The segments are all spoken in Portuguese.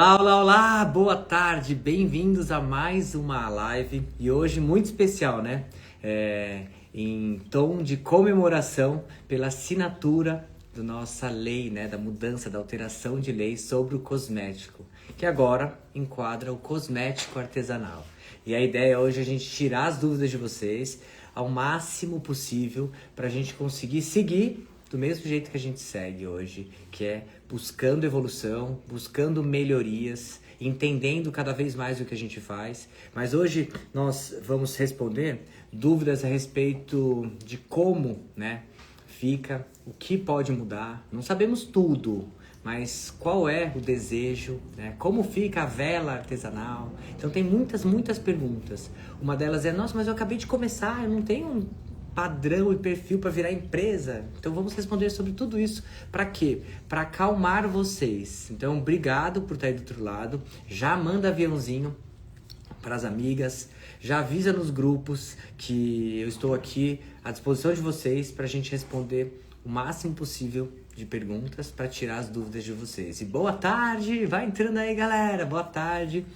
Olá, olá, boa tarde, bem-vindos a mais uma live e hoje muito especial, né? Em tom de comemoração pela assinatura da nossa lei, né? Da mudança, da alteração de lei sobre o cosmético, que agora enquadra o cosmético artesanal. E a ideia hoje é a gente tirar as dúvidas de vocês ao máximo possível para a gente conseguir seguir do mesmo jeito que a gente segue hoje, que é buscando evolução, buscando melhorias, entendendo cada vez mais o que a gente faz. Mas hoje nós vamos responder dúvidas a respeito de como, né, fica, o que pode mudar. Não sabemos tudo, mas qual é o desejo, né? Como fica a vela artesanal? Então tem muitas perguntas. Uma delas é, nossa, mas eu acabei de começar, eu não tenho um padrão e perfil para virar empresa. Então vamos responder sobre tudo isso. Para quê? Para acalmar vocês. Então obrigado por estar aí do outro lado. Já manda aviãozinho para as amigas. Já avisa nos grupos que eu estou aqui à disposição de vocês para a gente responder o máximo possível de perguntas para tirar as dúvidas de vocês. E boa tarde! Vai entrando aí, galera! Boa tarde!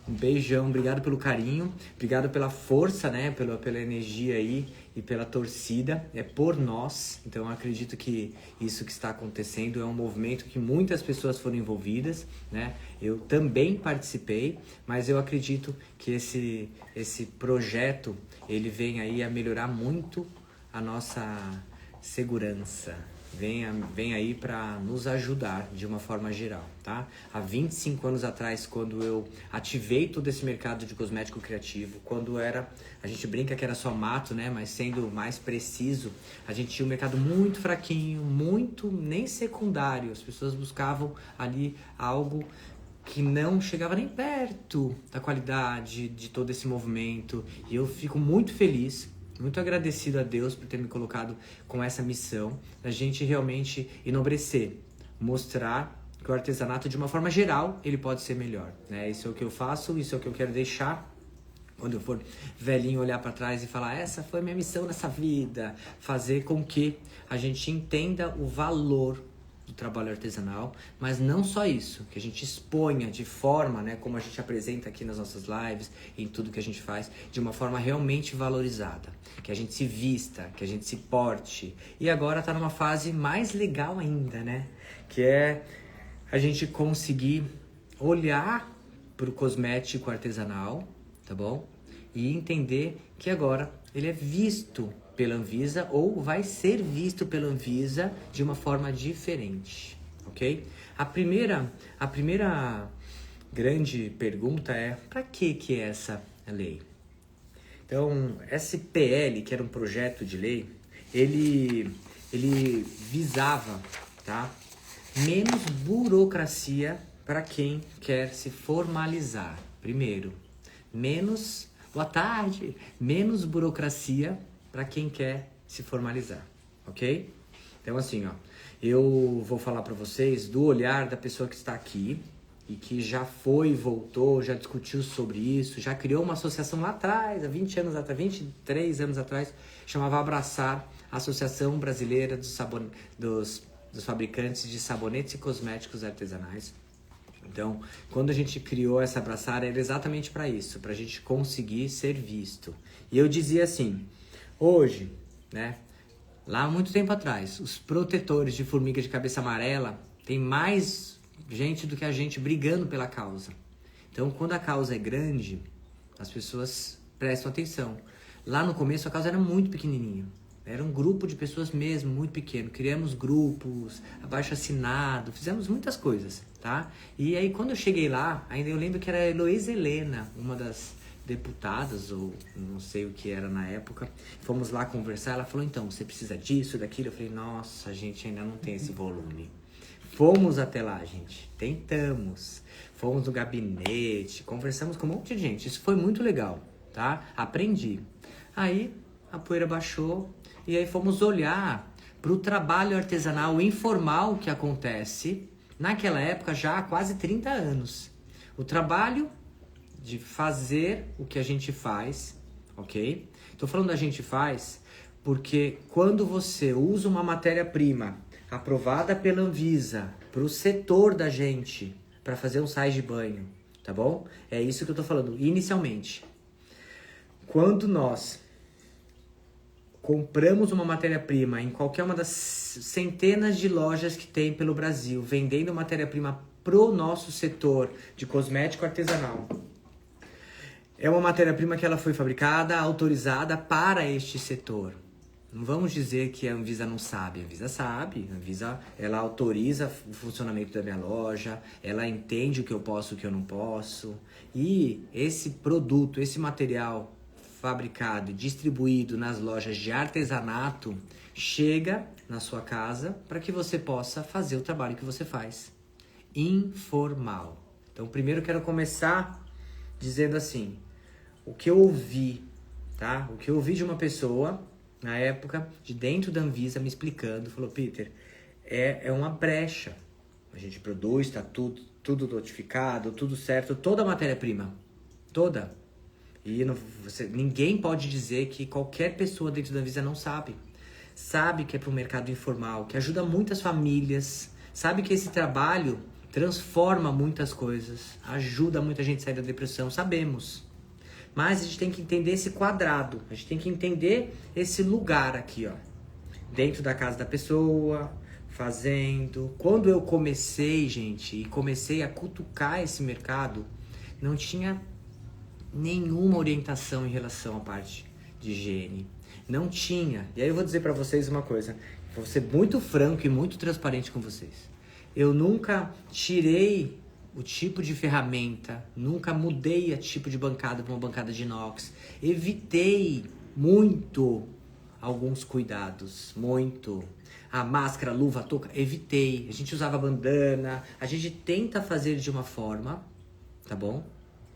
Um beijão, obrigado pelo carinho, obrigado pela força, né, pela energia aí e pela torcida, é por nós. Então eu acredito que isso que está acontecendo é um movimento que muitas pessoas foram envolvidas, né? Eu também participei, mas eu acredito que esse projeto, ele vem aí a melhorar muito a nossa segurança. Vem aí para nos ajudar de uma forma geral, tá? Há 25 anos atrás, quando eu ativei todo esse mercado de cosmético criativo, quando a gente brinca que era só mato, né? Mas sendo mais preciso, a gente tinha um mercado muito fraquinho, muito nem secundário. As pessoas buscavam ali algo que não chegava nem perto da qualidade de todo esse movimento. E eu fico muito feliz, muito agradecido a Deus por ter me colocado com essa missão, da gente realmente enobrecer, mostrar que o artesanato, de uma forma geral, ele pode ser melhor, né? Isso é o que eu faço, isso é o que eu quero deixar quando eu for velhinho, olhar para trás e falar, essa foi a minha missão nessa vida, fazer com que a gente entenda o valor do trabalho artesanal, mas não só isso, que a gente exponha de forma, né, como a gente apresenta aqui nas nossas lives, em tudo que a gente faz, de uma forma realmente valorizada, que a gente se vista, que a gente se porte, e agora tá numa fase mais legal ainda, né, que é a gente conseguir olhar pro cosmético artesanal, tá bom? E entender que agora ele é visto pela Anvisa ou vai ser visto pela Anvisa de uma forma diferente, ok? A primeira grande pergunta é, para que é essa lei? Então, esse PL, que era um projeto de lei, ele visava, tá? Menos burocracia para quem quer se formalizar. Primeiro, boa tarde, menos burocracia para quem quer se formalizar, ok? Então assim, ó, eu vou falar para vocês do olhar da pessoa que está aqui e que já foi, voltou, já discutiu sobre isso, já criou uma associação lá atrás, há 20 anos atrás, 23 anos atrás, chamava Abraçar, Associação Brasileira dos Fabricantes de Sabonetes e Cosméticos Artesanais. Então, quando a gente criou essa Abraçar, era exatamente para isso, para a gente conseguir ser visto. E eu dizia assim, hoje, né, lá há muito tempo atrás, os protetores de formiga de cabeça amarela tem mais gente do que a gente brigando pela causa. Então, quando a causa é grande, as pessoas prestam atenção. Lá no começo, a causa era muito pequenininha. Era um grupo de pessoas mesmo, muito pequeno. Criamos grupos, abaixo-assinado, fizemos muitas coisas, tá? E aí, quando eu cheguei lá, ainda eu lembro que era a Heloísa Helena, uma das deputadas, ou não sei o que era na época. Fomos lá conversar, ela falou, então, você precisa disso, daquilo? Eu falei, nossa, a gente ainda não tem esse volume. Fomos até lá, gente, tentamos. Fomos no gabinete, conversamos com um monte de gente. Isso foi muito legal, tá? Aprendi. Aí, a poeira baixou. E aí fomos olhar para o trabalho artesanal informal que acontece naquela época já há quase 30 anos. O trabalho de fazer o que a gente faz, ok? Estou falando da gente faz porque quando você usa uma matéria-prima aprovada pela Anvisa para o setor da gente, para fazer um sais de banho, tá bom? É isso que eu tô falando, inicialmente. Quando nós compramos uma matéria-prima em qualquer uma das centenas de lojas que tem pelo Brasil, vendendo matéria-prima pro nosso setor de cosmético artesanal, é uma matéria-prima que ela foi fabricada, autorizada para este setor. Não vamos dizer que a Anvisa não sabe. A Anvisa sabe. A Anvisa, ela autoriza o funcionamento da minha loja, ela entende o que eu posso e o que eu não posso. E esse produto, esse material fabricado e distribuído nas lojas de artesanato chega na sua casa para que você possa fazer o trabalho que você faz. Informal. Então, primeiro eu quero começar dizendo assim, o que eu ouvi, tá? O que eu ouvi de uma pessoa, na época, de dentro da Anvisa, me explicando, falou, Peter, é uma brecha. A gente produz, tá tudo notificado, tudo certo, toda a matéria-prima, toda. E ninguém pode dizer que qualquer pessoa dentro da Anvisa não sabe. Sabe que é para o mercado informal, que ajuda muitas famílias, sabe que esse trabalho transforma muitas coisas, ajuda muita gente a sair da depressão, sabemos. Mas a gente tem que entender esse quadrado, a gente tem que entender esse lugar aqui, ó. Dentro da casa da pessoa, fazendo. Quando eu comecei, gente, e comecei a cutucar esse mercado, não tinha nenhuma orientação em relação à parte de higiene. Não tinha. E aí eu vou dizer pra vocês uma coisa, vou ser muito franco e muito transparente com vocês. Eu nunca tirei o tipo de ferramenta, nunca mudei a tipo de bancada para uma bancada de inox. Evitei muito alguns cuidados, muito. A máscara, a luva, a touca, evitei. A gente usava bandana, a gente tenta fazer de uma forma, tá bom?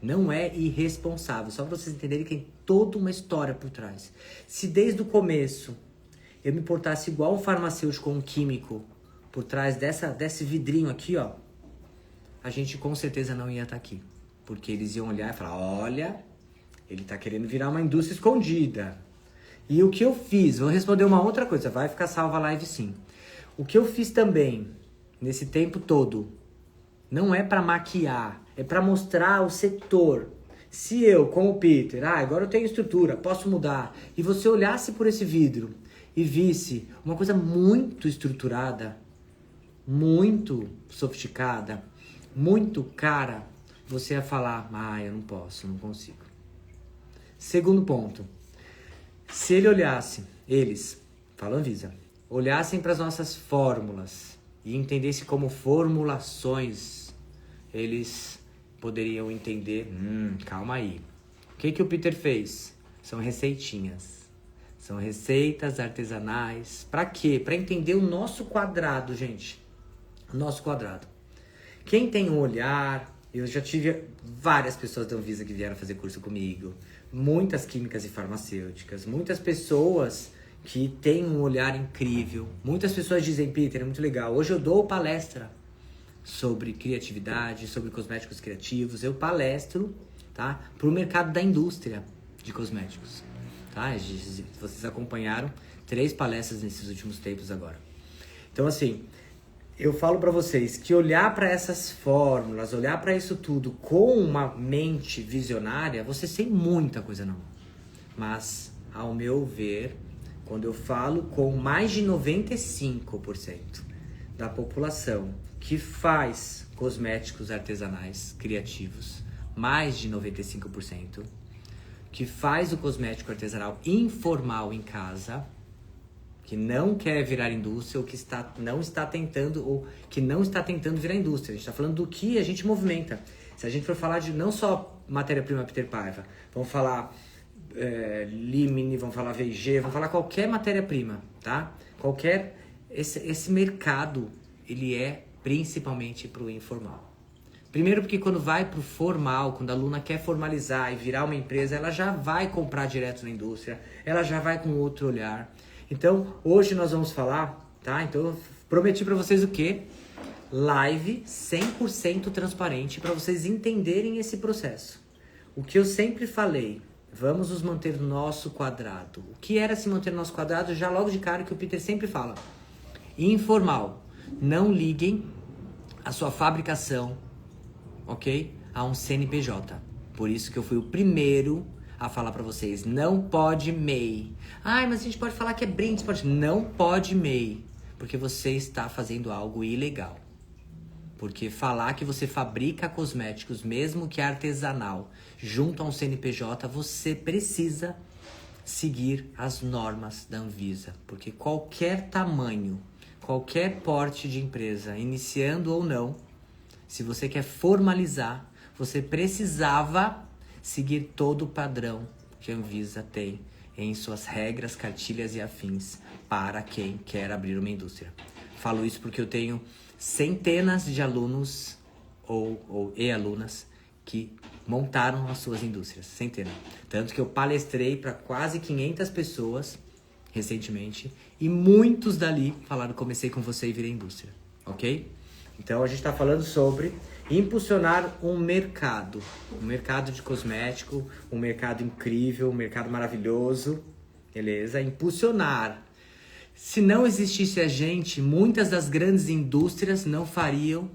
Não é irresponsável, só para vocês entenderem que tem toda uma história por trás. Se desde o começo eu me portasse igual um farmacêutico ou um químico por trás desse vidrinho aqui, ó, a gente com certeza não ia estar aqui. Porque eles iam olhar e falar, olha, ele tá querendo virar uma indústria escondida. E o que eu fiz, vou responder uma outra coisa, vai ficar salva a live sim. O que eu fiz também, nesse tempo todo, não é para maquiar, é para mostrar o setor. Se eu, como o Peter, agora eu tenho estrutura, posso mudar, e você olhasse por esse vidro e visse uma coisa muito estruturada, muito sofisticada, muito cara, você ia falar, eu não posso, não consigo. Segundo ponto, se ele olhasse, eles, fala Anvisa, olhassem para as nossas fórmulas e entendessem como formulações, eles poderiam entender, calma aí. O que o Peter fez? São receitinhas. São receitas artesanais. Para quê? Para entender o nosso quadrado, gente. O nosso quadrado. Quem tem um olhar... Eu já tive várias pessoas da Anvisa que vieram fazer curso comigo. Muitas químicas e farmacêuticas. Muitas pessoas que têm um olhar incrível. Muitas pessoas dizem, Peter, é muito legal. Hoje eu dou palestra sobre criatividade, sobre cosméticos criativos. Eu palestro, tá? Para o mercado da indústria de cosméticos. Tá? Vocês acompanharam 3 palestras nesses últimos tempos agora. Então, assim, eu falo para vocês que olhar para essas fórmulas, olhar para isso tudo com uma mente visionária, vocês têm muita coisa na mão. Mas, ao meu ver, quando eu falo com mais de 95% da população que faz cosméticos artesanais criativos, mais de 95%, que faz o cosmético artesanal informal em casa, que não quer virar indústria ou que não está tentando virar indústria. A gente está falando do que a gente movimenta. Se a gente for falar de não só matéria-prima Peter Paiva, vamos falar Limine, vamos falar VG, vamos falar qualquer matéria-prima, tá? Esse mercado, ele é principalmente para o informal. Primeiro porque quando vai para o formal, quando a aluna quer formalizar e virar uma empresa, ela já vai comprar direto na indústria, ela já vai com outro olhar. Então, hoje nós vamos falar, tá? Então, eu prometi para vocês o quê? Live 100% transparente para vocês entenderem esse processo. O que eu sempre falei, vamos nos manter no nosso quadrado. O que era se manter no nosso quadrado? Já logo de cara que o Peter sempre fala. Informal. Não liguem a sua fabricação ok? A um CNPJ. Por isso que eu fui o primeiro a falar pra vocês, não pode MEI. Ai, mas a gente pode falar que é brinde, pode. Não pode MEI, porque você está fazendo algo ilegal. Porque falar que você fabrica cosméticos, mesmo que artesanal, junto a um CNPJ, você precisa seguir as normas da Anvisa. Porque qualquer tamanho, qualquer porte de empresa, iniciando ou não, se você quer formalizar, você precisava seguir todo o padrão que a Anvisa tem em suas regras, cartilhas e afins para quem quer abrir uma indústria. Falo isso porque eu tenho centenas de alunos e alunas que montaram as suas indústrias, centenas. Tanto que eu palestrei para quase 500 pessoas recentemente e muitos dali falaram: comecei com você e virei indústria, ok? Então a gente está falando sobre impulsionar um mercado de cosmético, um mercado incrível, um mercado maravilhoso, beleza? Impulsionar. Se não existisse a gente, muitas das grandes indústrias não fariam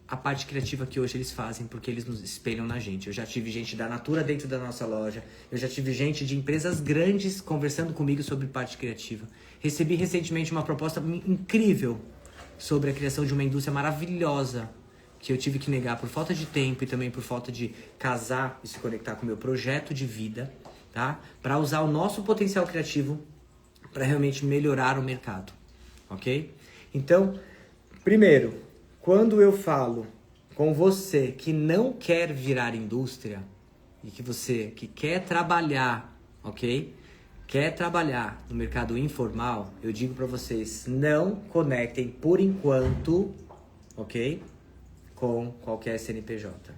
a parte criativa que hoje eles fazem, porque eles nos espelham na gente. Eu já tive gente da Natura dentro da nossa loja, eu já tive gente de empresas grandes conversando comigo sobre parte criativa. Recebi recentemente uma proposta incrível sobre a criação de uma indústria maravilhosa, que eu tive que negar por falta de tempo e também por falta de casar e se conectar com o meu projeto de vida, tá? Para usar o nosso potencial criativo para realmente melhorar o mercado, ok? Então, primeiro, quando eu falo com você que não quer virar indústria e que você que quer trabalhar, ok? Quer trabalhar no mercado informal, eu digo para vocês, não conectem por enquanto, ok? Com qualquer CNPJ.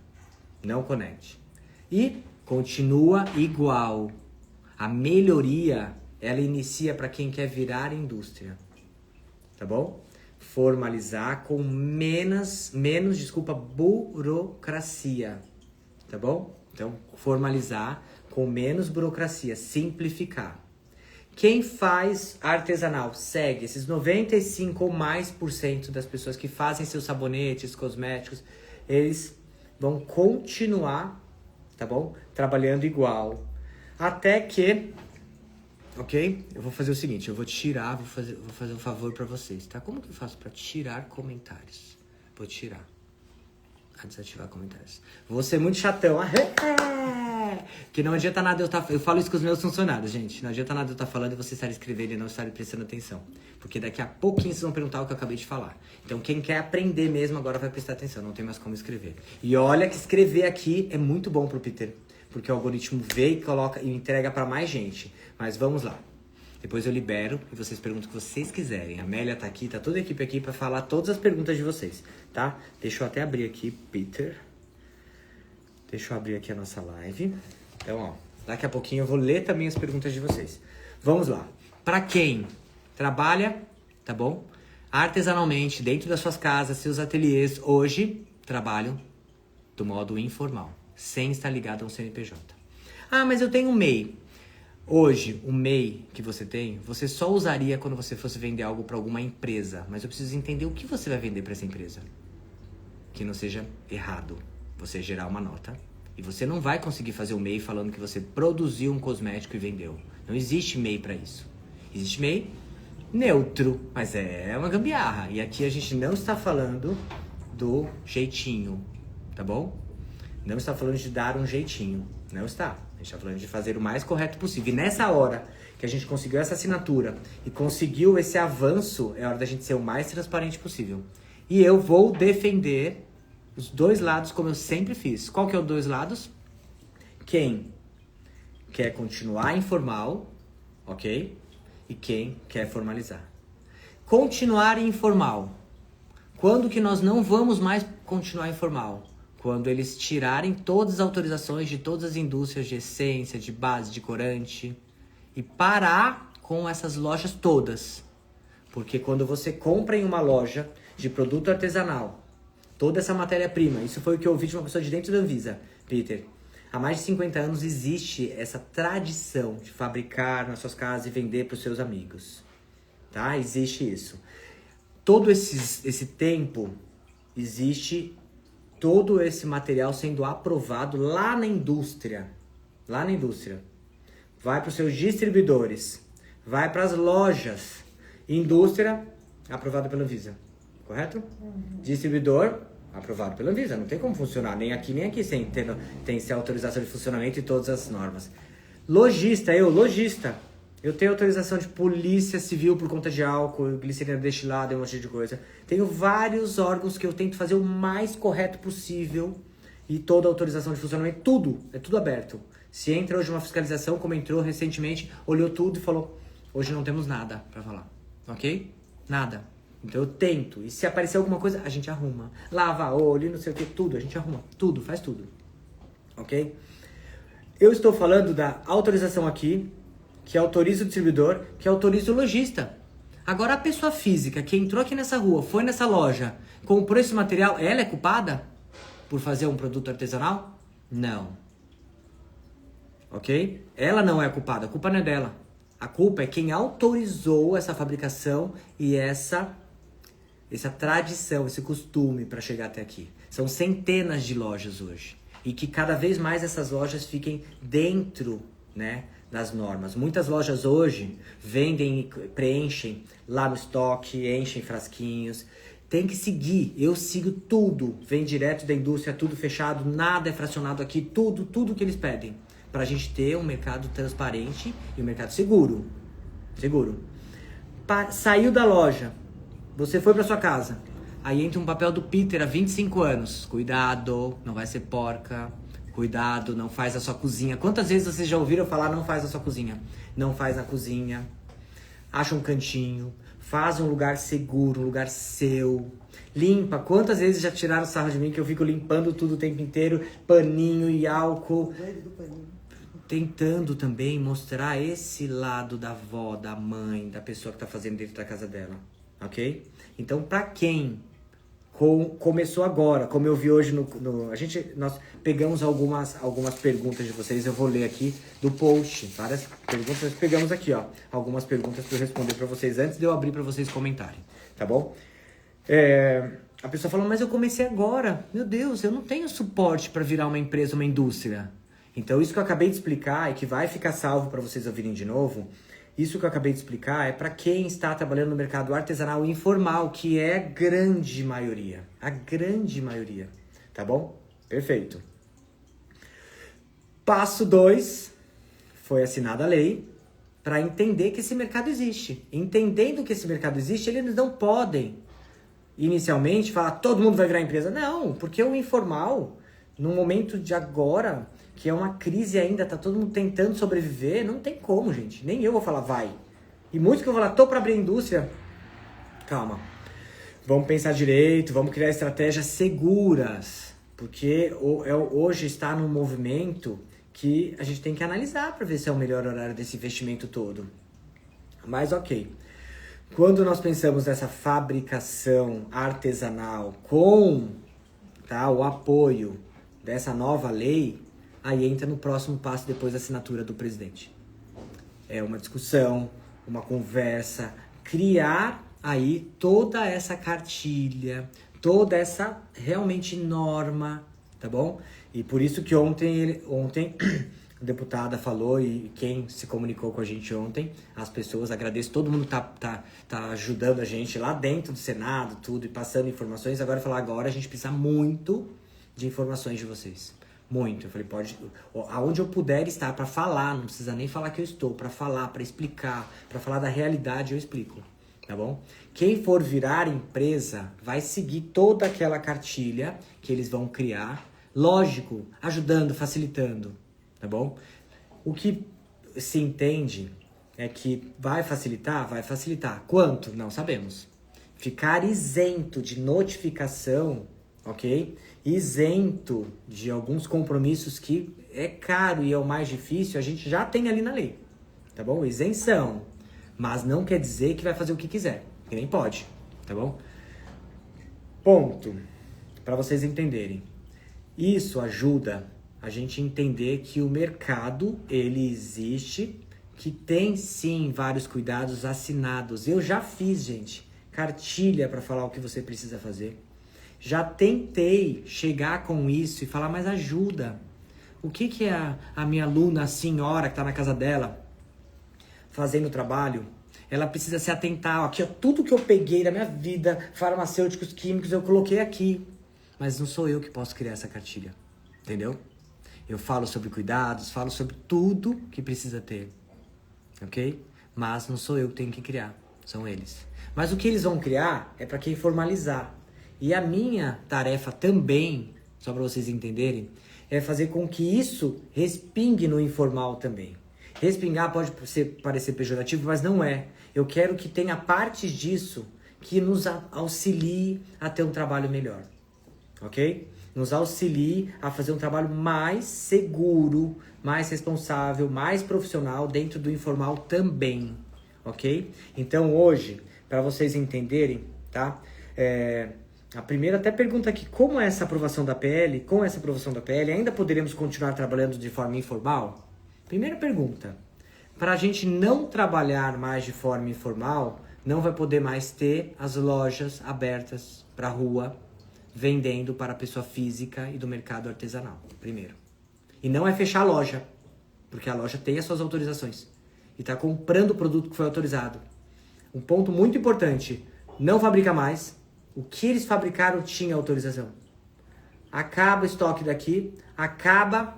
Não conecte. E continua igual. A melhoria, ela inicia para quem quer virar indústria. Tá bom? Formalizar com menos, burocracia. Tá bom? Então, formalizar com menos burocracia, simplificar. Quem faz artesanal segue esses 95 ou mais por cento das pessoas que fazem seus sabonetes, cosméticos, eles vão continuar, tá bom? Trabalhando igual. Até que, ok? Eu vou fazer o seguinte, eu vou tirar, vou fazer um favor pra vocês, tá? Como que eu faço pra tirar comentários? Vou tirar. A desativar comentários. Vou ser muito chatão. Que não adianta nada eu estar... Eu falo isso com os meus funcionários, gente. Não adianta nada eu estar falando e vocês estarem escrevendo e não estarem prestando atenção. Porque daqui a pouquinho vocês vão perguntar o que eu acabei de falar. Então quem quer aprender mesmo agora vai prestar atenção. Não tem mais como escrever. E olha que escrever aqui é muito bom pro Peter. Porque o algoritmo vê e coloca e entrega para mais gente. Mas vamos lá. Depois eu libero e vocês perguntam o que vocês quiserem. A Amélia tá aqui, tá toda a equipe aqui para falar todas as perguntas de vocês, tá? Deixa eu até abrir aqui, Peter. Deixa eu abrir aqui a nossa live. Então, ó, daqui a pouquinho eu vou ler também as perguntas de vocês. Vamos lá. Para quem trabalha, tá bom? Artesanalmente, dentro das suas casas, seus ateliês, hoje trabalham do modo informal, sem estar ligado a um CNPJ. Ah, mas eu tenho um MEI. Hoje, o MEI que você tem, você só usaria quando você fosse vender algo para alguma empresa. Mas eu preciso entender o que você vai vender para essa empresa. Que não seja errado você gerar uma nota. E você não vai conseguir fazer o MEI falando que você produziu um cosmético e vendeu. Não existe MEI para isso. Existe MEI neutro, mas é uma gambiarra. E aqui a gente não está falando do jeitinho, tá bom? Não está falando de dar um jeitinho. Não está. A gente está falando de fazer o mais correto possível. E nessa hora que a gente conseguiu essa assinatura e conseguiu esse avanço, é hora da gente ser o mais transparente possível. E eu vou defender os dois lados como eu sempre fiz. Qual que é os dois lados? Quem quer continuar informal, ok? E quem quer formalizar. Continuar informal. Quando que nós não vamos mais continuar informal? Quando eles tirarem todas as autorizações de todas as indústrias de essência, de base, de corante e parar com essas lojas todas. Porque quando você compra em uma loja de produto artesanal, toda essa matéria-prima, isso foi o que eu ouvi de uma pessoa de dentro da Anvisa, Peter. Há mais de 50 anos existe essa tradição de fabricar nas suas casas e vender para os seus amigos. Tá? Existe isso. Todo esse tempo existe todo esse material sendo aprovado lá na indústria. Lá na indústria. Vai para os seus distribuidores. Vai para as lojas. Indústria, aprovado pela Anvisa. Correto? Distribuidor, aprovado pela Anvisa. Não tem como funcionar, nem aqui, sem ter autorização de funcionamento e todas as normas. Logista. Eu tenho autorização de polícia civil por conta de álcool, glicerina destilada e um monte de coisa. Tenho vários órgãos que eu tento fazer o mais correto possível. E toda a autorização de funcionamento, tudo, é tudo aberto. Se entra hoje uma fiscalização, como entrou recentemente, olhou tudo e falou, hoje não temos nada para falar, ok? Nada. Então eu tento, e se aparecer alguma coisa, a gente arruma. Lava olho, não sei o que, tudo, a gente arruma. Tudo, faz tudo, ok? Eu estou falando da autorização aqui, que autoriza o distribuidor, que autoriza o lojista. Agora a pessoa física que entrou aqui nessa rua, foi nessa loja, comprou esse material, ela é culpada por fazer um produto artesanal? Não. Ok? Ela não é culpada, a culpa não é dela. A culpa é quem autorizou essa fabricação e essa tradição, esse costume para chegar até aqui. São centenas de lojas hoje. E que cada vez mais essas lojas fiquem dentro, né, das normas. Muitas lojas hoje vendem e preenchem lá no estoque, enchem frasquinhos. Tem que seguir, eu sigo tudo. Vem direto da indústria, tudo fechado, nada é fracionado aqui, tudo que eles pedem. Pra gente ter um mercado transparente e um mercado seguro. Seguro. Saiu da loja, você foi pra sua casa. Aí entra um papel do Peter há 25 anos. Cuidado, não vai ser porca. Cuidado, não faz a sua cozinha. Quantas vezes vocês já ouviram falar não faz a sua cozinha? Não faz na cozinha. Acha um cantinho. Faz um lugar seguro, um lugar seu. Limpa. Quantas vezes já tiraram sarro de mim que eu fico limpando tudo o tempo inteiro? Paninho e álcool. Tentando também mostrar esse lado da avó, da mãe, da pessoa que tá fazendo dentro da casa dela. Ok? Então, pra quem começou agora, como eu vi hoje nós pegamos algumas perguntas de vocês, eu vou ler aqui do post, várias perguntas, nós pegamos aqui, ó, algumas perguntas para eu responder para vocês antes de eu abrir para vocês comentarem, tá bom? A pessoa falou, mas eu comecei agora, meu Deus, eu não tenho suporte para virar uma empresa, uma indústria. Então isso que eu acabei de explicar e que vai ficar salvo para vocês ouvirem de novo, isso que eu acabei de explicar é para quem está trabalhando no mercado artesanal e informal, que é a grande maioria. A grande maioria. Tá bom? Perfeito. Passo 2, foi assinada a lei para entender que esse mercado existe. Entendendo que esse mercado existe, eles não podem, inicialmente, falar todo mundo vai virar empresa. Não, porque o informal, no momento de agora, que é uma crise ainda, tá todo mundo tentando sobreviver, não tem como, gente. Nem eu vou falar vai. E muitos que eu vou falar, tô para abrir a indústria. Calma. Vamos pensar direito, vamos criar estratégias seguras. Porque hoje está num movimento que a gente tem que analisar para ver se é o melhor horário desse investimento todo. Mas ok. Quando nós pensamos nessa fabricação artesanal com o apoio dessa nova lei, aí entra no próximo passo depois da assinatura do presidente. É uma discussão, uma conversa, criar aí toda essa cartilha, toda essa realmente norma, tá bom? E por isso que ontem a deputada falou e quem se comunicou com a gente ontem, as pessoas, agradeço, todo mundo tá ajudando a gente lá dentro do Senado, tudo, e passando informações. Agora a gente precisa muito de informações de vocês. Muito. Eu falei, pode, aonde eu puder estar para falar, não precisa nem falar que eu estou, para falar, para explicar, para falar da realidade, eu explico, tá bom? Quem for virar empresa vai seguir toda aquela cartilha que eles vão criar, lógico, ajudando, facilitando, tá bom? O que se entende é que vai facilitar? Vai facilitar. Quanto? Não sabemos. Ficar isento de notificação, ok? Isento de alguns compromissos que é caro e é o mais difícil, a gente já tem ali na lei, tá bom? Isenção, mas não quer dizer que vai fazer o que quiser, que nem pode, tá bom? Ponto, para vocês entenderem. Isso ajuda a gente entender que o mercado, ele existe, que tem sim vários cuidados assinados. Eu já fiz, gente, cartilha para falar o que você precisa fazer. Já tentei chegar com isso e falar, mas ajuda. O que é a minha aluna, a senhora que está na casa dela, fazendo o trabalho? Ela precisa se atentar, ó, aqui, ó, tudo que eu peguei da minha vida, farmacêuticos, químicos, eu coloquei aqui. Mas não sou eu que posso criar essa cartilha, entendeu? Eu falo sobre cuidados, falo sobre tudo que precisa ter, ok? Mas não sou eu que tenho que criar, são eles. Mas o que eles vão criar é para quem formalizar. E a minha tarefa também, só para vocês entenderem, é fazer com que isso respingue no informal também. Respingar pode parecer pejorativo, mas não é. Eu quero que tenha partes disso que nos auxilie a ter um trabalho melhor, ok? Nos auxilie a fazer um trabalho mais seguro, mais responsável, mais profissional dentro do informal também, ok? Então hoje, para vocês entenderem, tá? A primeira até pergunta aqui, como é essa aprovação da PL? Com essa aprovação da PL, ainda poderemos continuar trabalhando de forma informal? Primeira pergunta, para a gente não trabalhar mais de forma informal, não vai poder mais ter as lojas abertas para a rua, vendendo para a pessoa física e do mercado artesanal, primeiro. E não é fechar a loja, porque a loja tem as suas autorizações e está comprando o produto que foi autorizado. Um ponto muito importante, não fabrica mais. O que eles fabricaram tinha autorização. Acaba o estoque daqui, acaba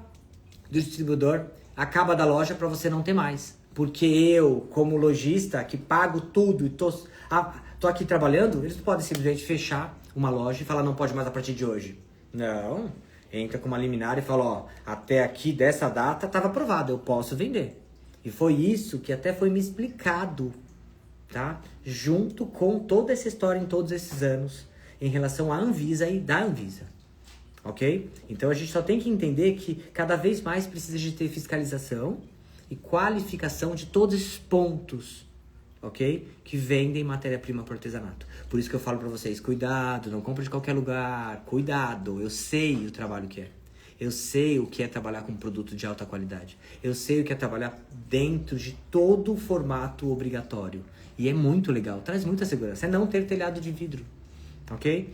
do distribuidor, acaba da loja para você não ter mais. Porque eu, como lojista, que pago tudo e tô aqui trabalhando, eles não podem simplesmente fechar uma loja e falar não pode mais a partir de hoje. Não, entra com uma liminar e fala, ó, até aqui dessa data estava aprovado, eu posso vender. E foi isso que até foi me explicado, tá? Junto com toda essa história em todos esses anos em relação à Anvisa e da Anvisa, ok? Então a gente só tem que entender que cada vez mais precisa de ter fiscalização e qualificação de todos esses pontos, ok? Que vendem matéria-prima para o artesanato. Por isso que eu falo para vocês, cuidado, não compre de qualquer lugar, cuidado, eu sei o trabalho que é. Eu sei o que é trabalhar com produto de alta qualidade. Eu sei o que é trabalhar dentro de todo o formato obrigatório. E é muito legal, traz muita segurança. É não ter telhado de vidro, ok?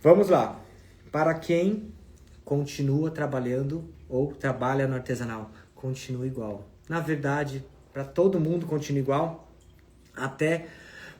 Vamos lá. Para quem continua trabalhando ou trabalha no artesanal, continua igual. Na verdade, para todo mundo continua igual, até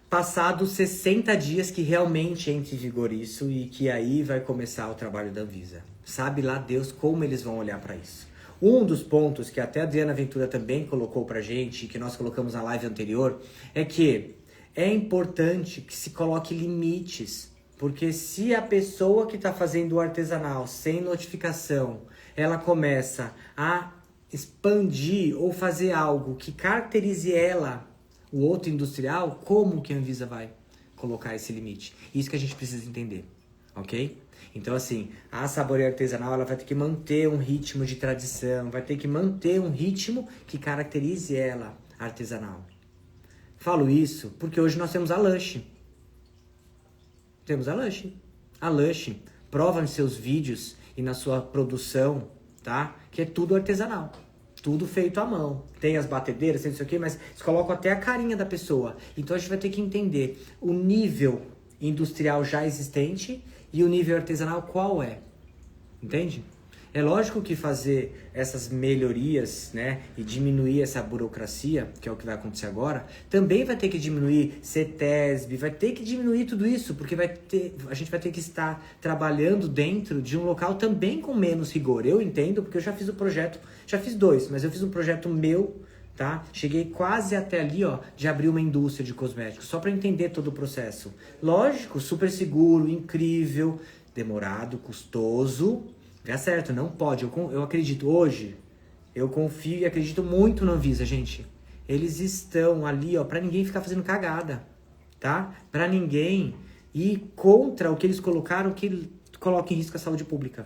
passados 60 dias que realmente entre em vigor isso e que aí vai começar o trabalho da Anvisa. Sabe lá Deus como eles vão olhar para isso. Um dos pontos que até a Adriana Ventura também colocou pra gente, que nós colocamos na live anterior, é que é importante que se coloque limites, porque se a pessoa que está fazendo o artesanal sem notificação, ela começa a expandir ou fazer algo que caracterize ela, o outro industrial, como que a Anvisa vai colocar esse limite? Isso que a gente precisa entender, ok? Então, assim, a Saboreia Artesanal, ela vai ter que manter um ritmo de tradição, vai ter que manter um ritmo que caracterize ela artesanal. Falo isso porque hoje nós temos a Lush. Temos a Lush. A Lush prova nos seus vídeos e na sua produção, tá? Que é tudo artesanal. Tudo feito à mão. Tem as batedeiras, tem não sei o quê, mas eles colocam até a carinha da pessoa. Então a gente vai ter que entender o nível industrial já existente e o nível artesanal qual é. Entende? É lógico que fazer essas melhorias, né, e diminuir essa burocracia, que é o que vai acontecer agora, também vai ter que diminuir CETESB, vai ter que diminuir tudo isso, porque a gente vai ter que estar trabalhando dentro de um local também com menos rigor. Eu entendo, porque eu já fiz o projeto, já fiz 2, mas eu fiz um projeto meu, tá? Cheguei quase até ali, ó, de abrir uma indústria de cosméticos, só para entender todo o processo. Lógico, super seguro, incrível, demorado, custoso. Dá certo, não pode. Eu acredito hoje, eu confio e acredito muito na Anvisa, gente. Eles estão ali, ó, pra ninguém ficar fazendo cagada, tá? Pra ninguém ir contra o que eles colocaram, que coloca em risco a saúde pública.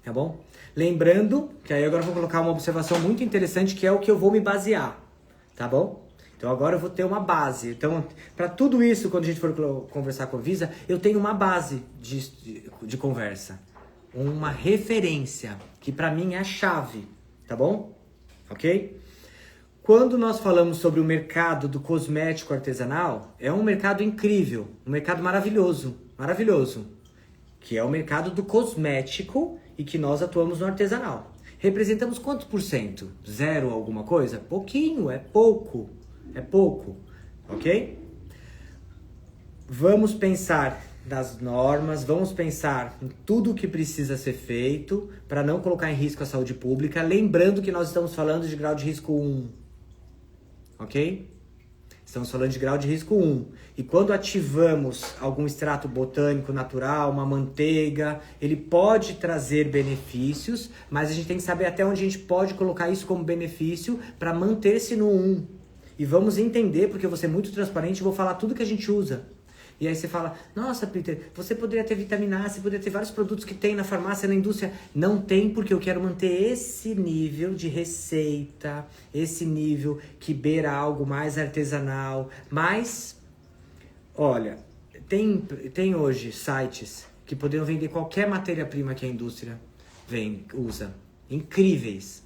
Tá bom? Lembrando que aí agora eu vou colocar uma observação muito interessante, que é o que eu vou me basear, tá bom? Então agora eu vou ter uma base. Então, para tudo isso, quando a gente for conversar com a Anvisa, eu tenho uma base de conversa. Uma referência, que para mim é a chave, tá bom? Ok? Quando nós falamos sobre o mercado do cosmético artesanal, é um mercado incrível, um mercado maravilhoso, maravilhoso, que é o mercado do cosmético e que nós atuamos no artesanal. Representamos quantos por cento? Zero alguma coisa? Pouquinho, é pouco, ok? Vamos pensar nas normas, vamos pensar em tudo o que precisa ser feito para não colocar em risco a saúde pública, lembrando que nós estamos falando de grau de risco 1, ok? Estamos falando de grau de risco 1. E quando ativamos algum extrato botânico natural, uma manteiga, ele pode trazer benefícios, mas a gente tem que saber até onde a gente pode colocar isso como benefício para manter-se no 1. E vamos entender, porque eu vou ser muito transparente e vou falar tudo que a gente usa. E aí você fala, nossa, Peter, você poderia ter vitamina A, você poderia ter vários produtos que tem na farmácia, na indústria. Não tem, porque eu quero manter esse nível de receita, esse nível que beira algo mais artesanal. Mas, olha, tem hoje sites que poderiam vender qualquer matéria-prima que a indústria usa. Incríveis.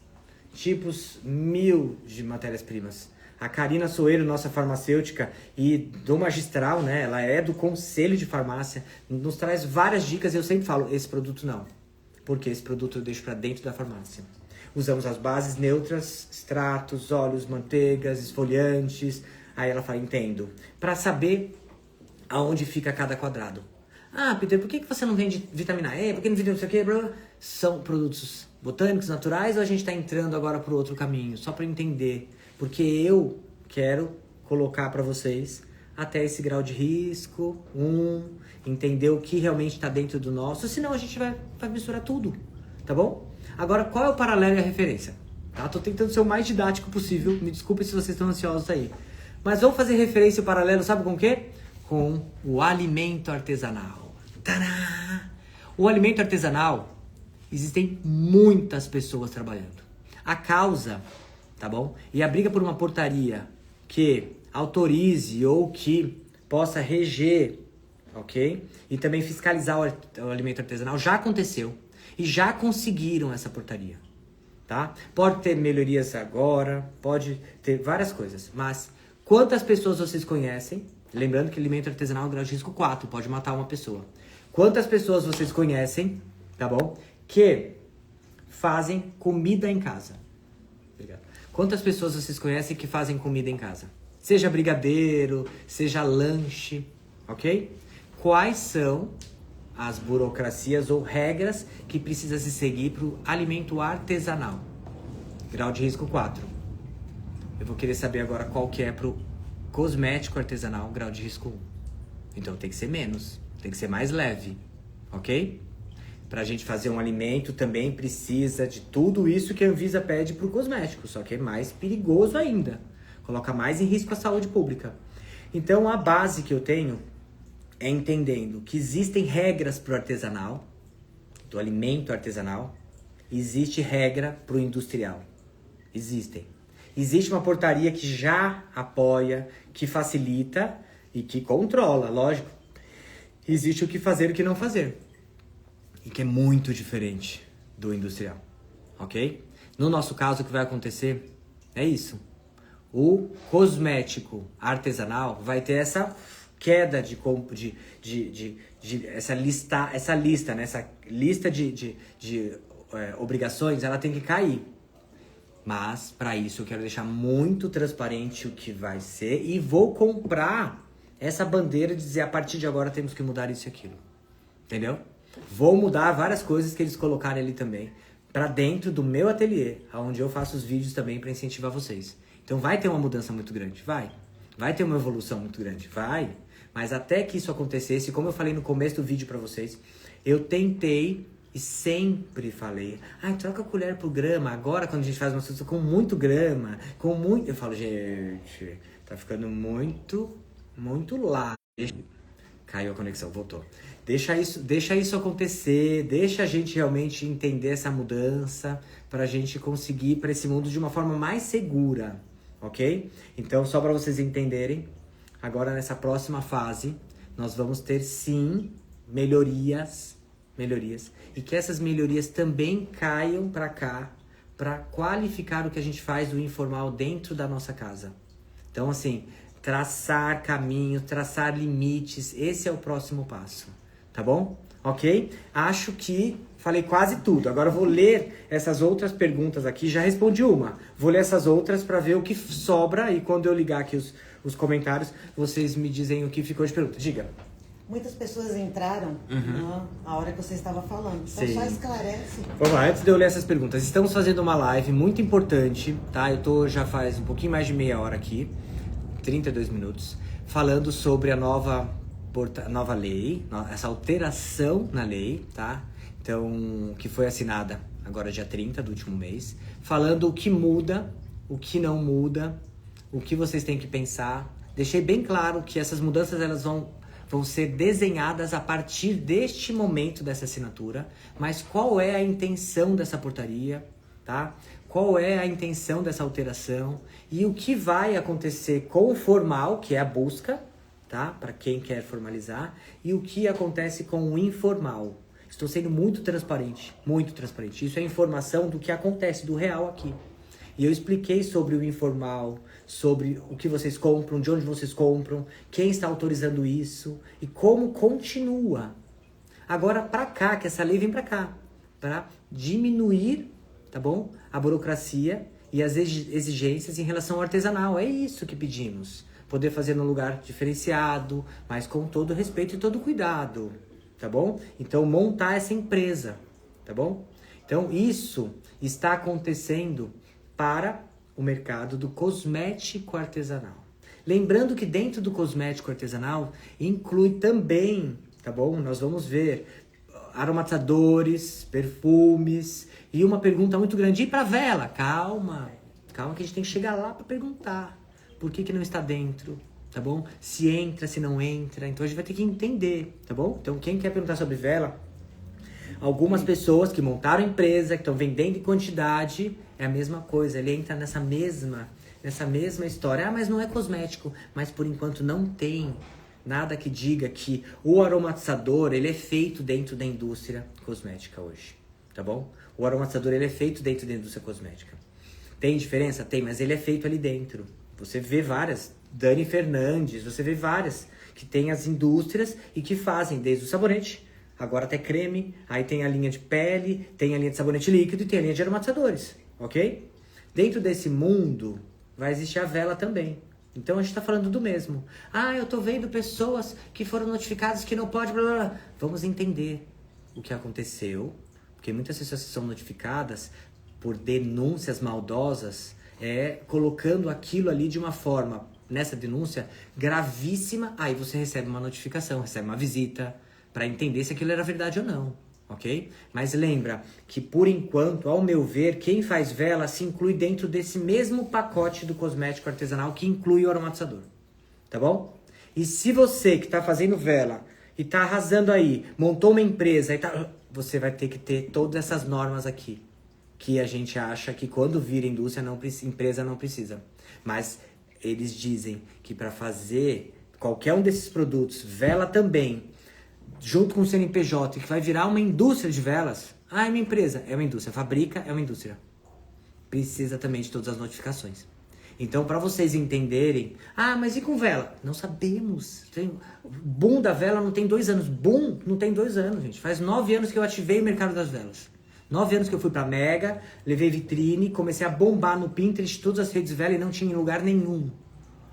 Tipos 1000 de matérias-primas. A Karina Soeiro, nossa farmacêutica e do magistral, né? Ela é do conselho de farmácia, nos traz várias dicas e eu sempre falo, esse produto não. Porque esse produto eu deixo para dentro da farmácia. Usamos as bases neutras, extratos, óleos, manteigas, esfoliantes. Aí ela fala, entendo. Para saber aonde fica cada quadrado. Ah, Peter, por que você não vende vitamina E? Por que não vende não sei o quê? São produtos botânicos, naturais, ou a gente está entrando agora para outro caminho? Só para entender. Porque eu quero colocar para vocês até esse grau de risco, entender o que realmente está dentro do nosso, senão a gente vai misturar tudo, tá bom? Agora, qual é o paralelo e a referência? Tá? Tô tentando ser o mais didático possível, me desculpe se vocês estão ansiosos aí. Mas vamos fazer referência e o paralelo, sabe com o quê? Com o alimento artesanal. Tadá! O alimento artesanal, existem muitas pessoas trabalhando. A causa, tá bom? E a briga por uma portaria que autorize ou que possa reger, ok? E também fiscalizar o alimento artesanal já aconteceu e já conseguiram essa portaria, tá? Pode ter melhorias agora, pode ter várias coisas, mas quantas pessoas vocês conhecem? Lembrando que alimento artesanal é grau de risco 4, pode matar uma pessoa. Quantas pessoas vocês conhecem, tá bom? Que fazem comida em casa? Obrigado. Quantas pessoas vocês conhecem que fazem comida em casa? Seja brigadeiro, seja lanche, ok? Quais são as burocracias ou regras que precisa se seguir para o alimento artesanal? Grau de risco 4. Eu vou querer saber agora qual que é para o cosmético artesanal, grau de risco 1. Então tem que ser menos, tem que ser mais leve, ok? Para a gente fazer um alimento também precisa de tudo isso que a Anvisa pede para o cosmético, só que é mais perigoso ainda. Coloca mais em risco a saúde pública. Então a base que eu tenho é entendendo que existem regras para o artesanal, do alimento artesanal, existe regra para o industrial. Existem. Existe uma portaria que já apoia, que facilita e que controla, lógico. Existe o que fazer e o que não fazer. E que é muito diferente do industrial, ok? No nosso caso, o que vai acontecer é isso. O cosmético artesanal vai ter essa queda essa lista, né? Essa lista de obrigações, ela tem que cair. Mas, para isso, eu quero deixar muito transparente o que vai ser e vou comprar essa bandeira de dizer, a partir de agora temos que mudar isso e aquilo. Entendeu? Vou mudar várias coisas que eles colocarem ali também para dentro do meu ateliê, onde eu faço os vídeos também para incentivar vocês. Então vai ter uma mudança muito grande, vai ter uma evolução muito grande, vai. Mas até que isso acontecesse, como eu falei no começo do vídeo para vocês, eu tentei e sempre falei, troca a colher pro grama. Agora quando a gente faz uma sopa com muito grama, eu falo, gente, tá ficando muito lá. Caiu a conexão, voltou. Deixa isso acontecer, deixa a gente realmente entender essa mudança pra gente conseguir ir pra esse mundo de uma forma mais segura, ok? Então, só para vocês entenderem, agora nessa próxima fase, nós vamos ter sim melhorias, e que essas melhorias também caiam pra cá, pra qualificar o que a gente faz do informal dentro da nossa casa. Então, assim, traçar caminhos, traçar limites, esse é o próximo passo. tá bom? Ok? Acho que falei quase tudo. Agora eu vou ler essas outras perguntas aqui. Já respondi uma. Vou ler essas outras para ver o que sobra e quando eu ligar aqui os comentários, vocês me dizem o que ficou de pergunta. Diga. Muitas pessoas entraram na hora que você estava falando. Então Sim. só esclarece. Vamos lá, antes de eu ler essas perguntas. Estamos fazendo uma live muito importante, tá? Eu tô já faz um pouquinho mais de meia hora aqui, 32 minutos, falando sobre a nova lei, essa alteração na lei, tá? Então, que foi assinada agora dia 30 do último mês, falando o que muda, o que não muda, o que vocês têm que pensar. Deixei bem claro que essas mudanças elas vão ser desenhadas a partir deste momento dessa assinatura, mas qual é a intenção dessa portaria, tá? Qual é a intenção dessa alteração e o que vai acontecer com o formal, que é a busca, tá? Para quem quer formalizar, e o que acontece com o informal. Estou sendo muito transparente, muito transparente. Isso é informação do que acontece, do real aqui. E eu expliquei sobre o informal, sobre o que vocês compram, de onde vocês compram, quem está autorizando isso e como continua. Agora para cá, que essa lei vem para cá, para diminuir, tá bom? A burocracia e as exigências em relação ao artesanal. É isso que pedimos. Poder fazer num lugar diferenciado, mas com todo respeito e todo cuidado, tá bom? Então montar essa empresa, tá bom? Então isso está acontecendo para o mercado do cosmético artesanal. Lembrando que dentro do cosmético artesanal inclui também, tá bom? Nós vamos ver aromatizadores, perfumes e uma pergunta muito grande. E para vela? Calma, calma que a gente tem que chegar lá para perguntar. Por que não está dentro, tá bom? Se entra, se não entra. Então a gente vai ter que entender, tá bom? Então quem quer perguntar sobre vela, algumas pessoas que montaram empresa, que estão vendendo em quantidade, é a mesma coisa, ele entra nessa mesma história. Ah, mas não é cosmético. Mas por enquanto não tem nada que diga que o aromatizador, ele é feito dentro da indústria cosmética hoje, tá bom? O aromatizador, ele é feito dentro da indústria cosmética. Tem diferença? Tem, mas ele é feito ali dentro. Você vê várias, Dani Fernandes, você vê várias que tem as indústrias e que fazem desde o sabonete, agora até creme, aí tem a linha de pele, tem a linha de sabonete líquido e tem a linha de aromatizadores, ok? Dentro desse mundo vai existir a vela também. Então a gente tá falando do mesmo. Ah, eu tô vendo pessoas que foram notificadas que não pode, blá, blá, blá. Vamos entender o que aconteceu, porque muitas pessoas que são notificadas por denúncias maldosas, colocando aquilo ali de uma forma, nessa denúncia, gravíssima. Aí você recebe uma notificação, recebe uma visita, para entender se aquilo era verdade ou não, ok? Mas lembra que, por enquanto, ao meu ver, quem faz vela se inclui dentro desse mesmo pacote do cosmético artesanal que inclui o aromatizador, tá bom? E se você que está fazendo vela e está arrasando aí, montou uma empresa, você vai ter que ter todas essas normas aqui, que a gente acha que quando vira indústria, empresa não precisa. Mas eles dizem que para fazer qualquer um desses produtos, vela também, junto com o CNPJ, que vai virar uma indústria de velas. Ah, é uma empresa. É uma indústria. Fabrica, é uma indústria. Precisa também de todas as notificações. Então, para vocês entenderem... Ah, mas e com vela? Não sabemos. Boom da vela não tem 2 anos. Boom não tem 2 anos, gente. Faz 9 anos que eu ativei o mercado das velas. 9 anos que eu fui pra Mega, levei vitrine, comecei a bombar no Pinterest, todas as redes vela e não tinha em lugar nenhum.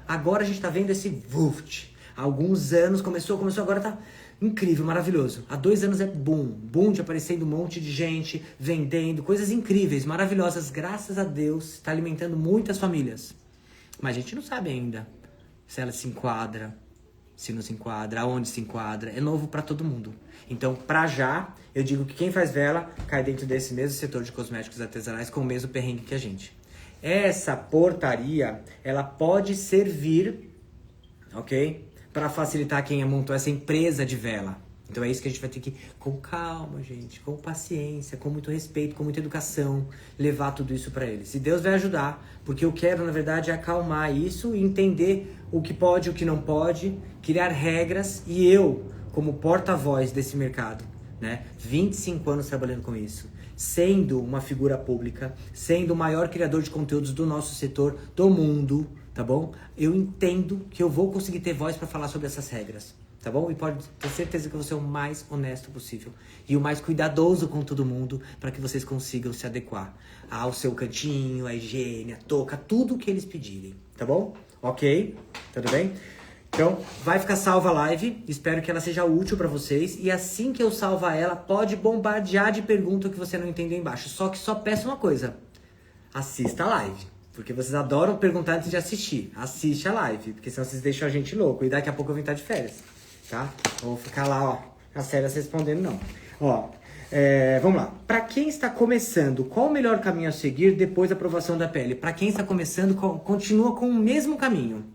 Agora a gente tá vendo esse vuft. Há alguns anos começou, agora tá... incrível, maravilhoso. Há 2 anos é boom de aparecendo um monte de gente, vendendo, coisas incríveis, maravilhosas, graças a Deus, está alimentando muitas famílias. Mas a gente não sabe ainda se ela se enquadra, se não se enquadra, aonde se enquadra, é novo para todo mundo. Então, pra já, eu digo que quem faz vela cai dentro desse mesmo setor de cosméticos artesanais com o mesmo perrengue que a gente. Essa portaria, ela pode servir, ok? Para facilitar quem montou essa empresa de vela. Então é isso que a gente vai ter que, com calma, gente, com paciência, com muito respeito, com muita educação, levar tudo isso para eles. E Deus vai ajudar, porque eu quero, na verdade, acalmar isso e entender o que pode e o que não pode, criar regras, e eu, como porta-voz desse mercado, né, 25 anos trabalhando com isso, sendo uma figura pública, sendo o maior criador de conteúdos do nosso setor, do mundo, tá bom? Eu entendo que eu vou conseguir ter voz para falar sobre essas regras, tá bom? E pode ter certeza que eu vou ser o mais honesto possível e o mais cuidadoso com todo mundo para que vocês consigam se adequar ao seu cantinho, à higiene, à touca, tudo que eles pedirem, tá bom? Ok? Tudo bem? Então, vai ficar salva a live, espero que ela seja útil para vocês. E assim que eu salvar ela, pode bombardear de pergunta que você não entendeu embaixo. Só que só peço uma coisa, assista a live. Porque vocês adoram perguntar antes de assistir. Assiste a live, porque senão vocês deixam a gente louco. E daqui a pouco eu vou estar de férias, tá? Eu vou ficar lá, ó, as férias respondendo não. Ó, vamos lá. Para quem está começando, qual o melhor caminho a seguir depois da aprovação da PL? Para quem está começando, continua com o mesmo caminho.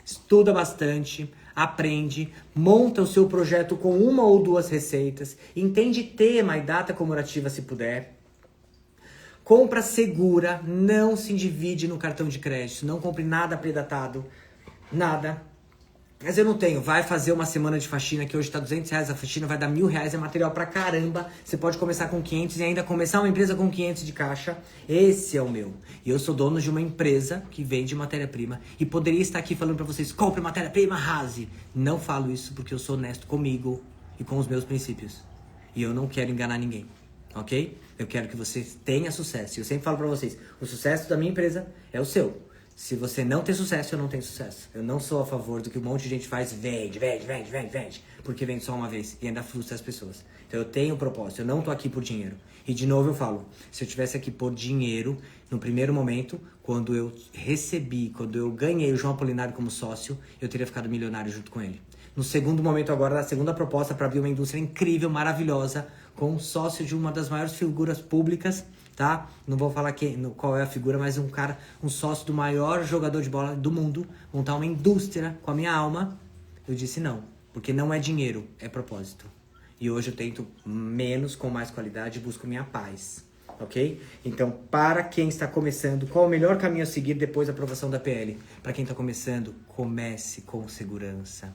Estuda bastante, aprende, monta o seu projeto com 1 ou 2 receitas, entende tema e data comemorativa se puder. Compra segura, não se endivide no cartão de crédito, não compre nada predatado, nada. Mas eu não tenho, vai fazer uma semana de faxina, que hoje tá R$200 a faxina, vai dar R$1.000, é material pra caramba. Você pode começar com 500 e ainda começar uma empresa com 500 de caixa. Esse é o meu. E eu sou dono de uma empresa que vende matéria-prima e poderia estar aqui falando pra vocês, compre matéria-prima, arrase. Não falo isso porque eu sou honesto comigo e com os meus princípios. E eu não quero enganar ninguém, ok? Eu quero que vocês tenham sucesso. E eu sempre falo pra vocês, o sucesso da minha empresa é o seu. Se você não tem sucesso, eu não tenho sucesso. Eu não sou a favor do que um monte de gente faz, vende, porque vende só uma vez e ainda frustra as pessoas. Então eu tenho um propósito, eu não tô aqui por dinheiro. E de novo eu falo, se eu tivesse aqui por dinheiro, no primeiro momento, quando eu ganhei o João Apolinário como sócio, eu teria ficado milionário junto com ele. No segundo momento agora, na segunda proposta para abrir uma indústria incrível, maravilhosa, com um sócio de uma das maiores figuras públicas, tá? Não vou falar qual é a figura, mas um sócio do maior jogador de bola do mundo, montar uma indústria com a minha alma. Eu disse não, porque não é dinheiro, é propósito. E hoje eu tento menos com mais qualidade e busco minha paz, ok? Então, para quem está começando, qual o melhor caminho a seguir depois da aprovação da PL? Para quem está começando, comece com segurança,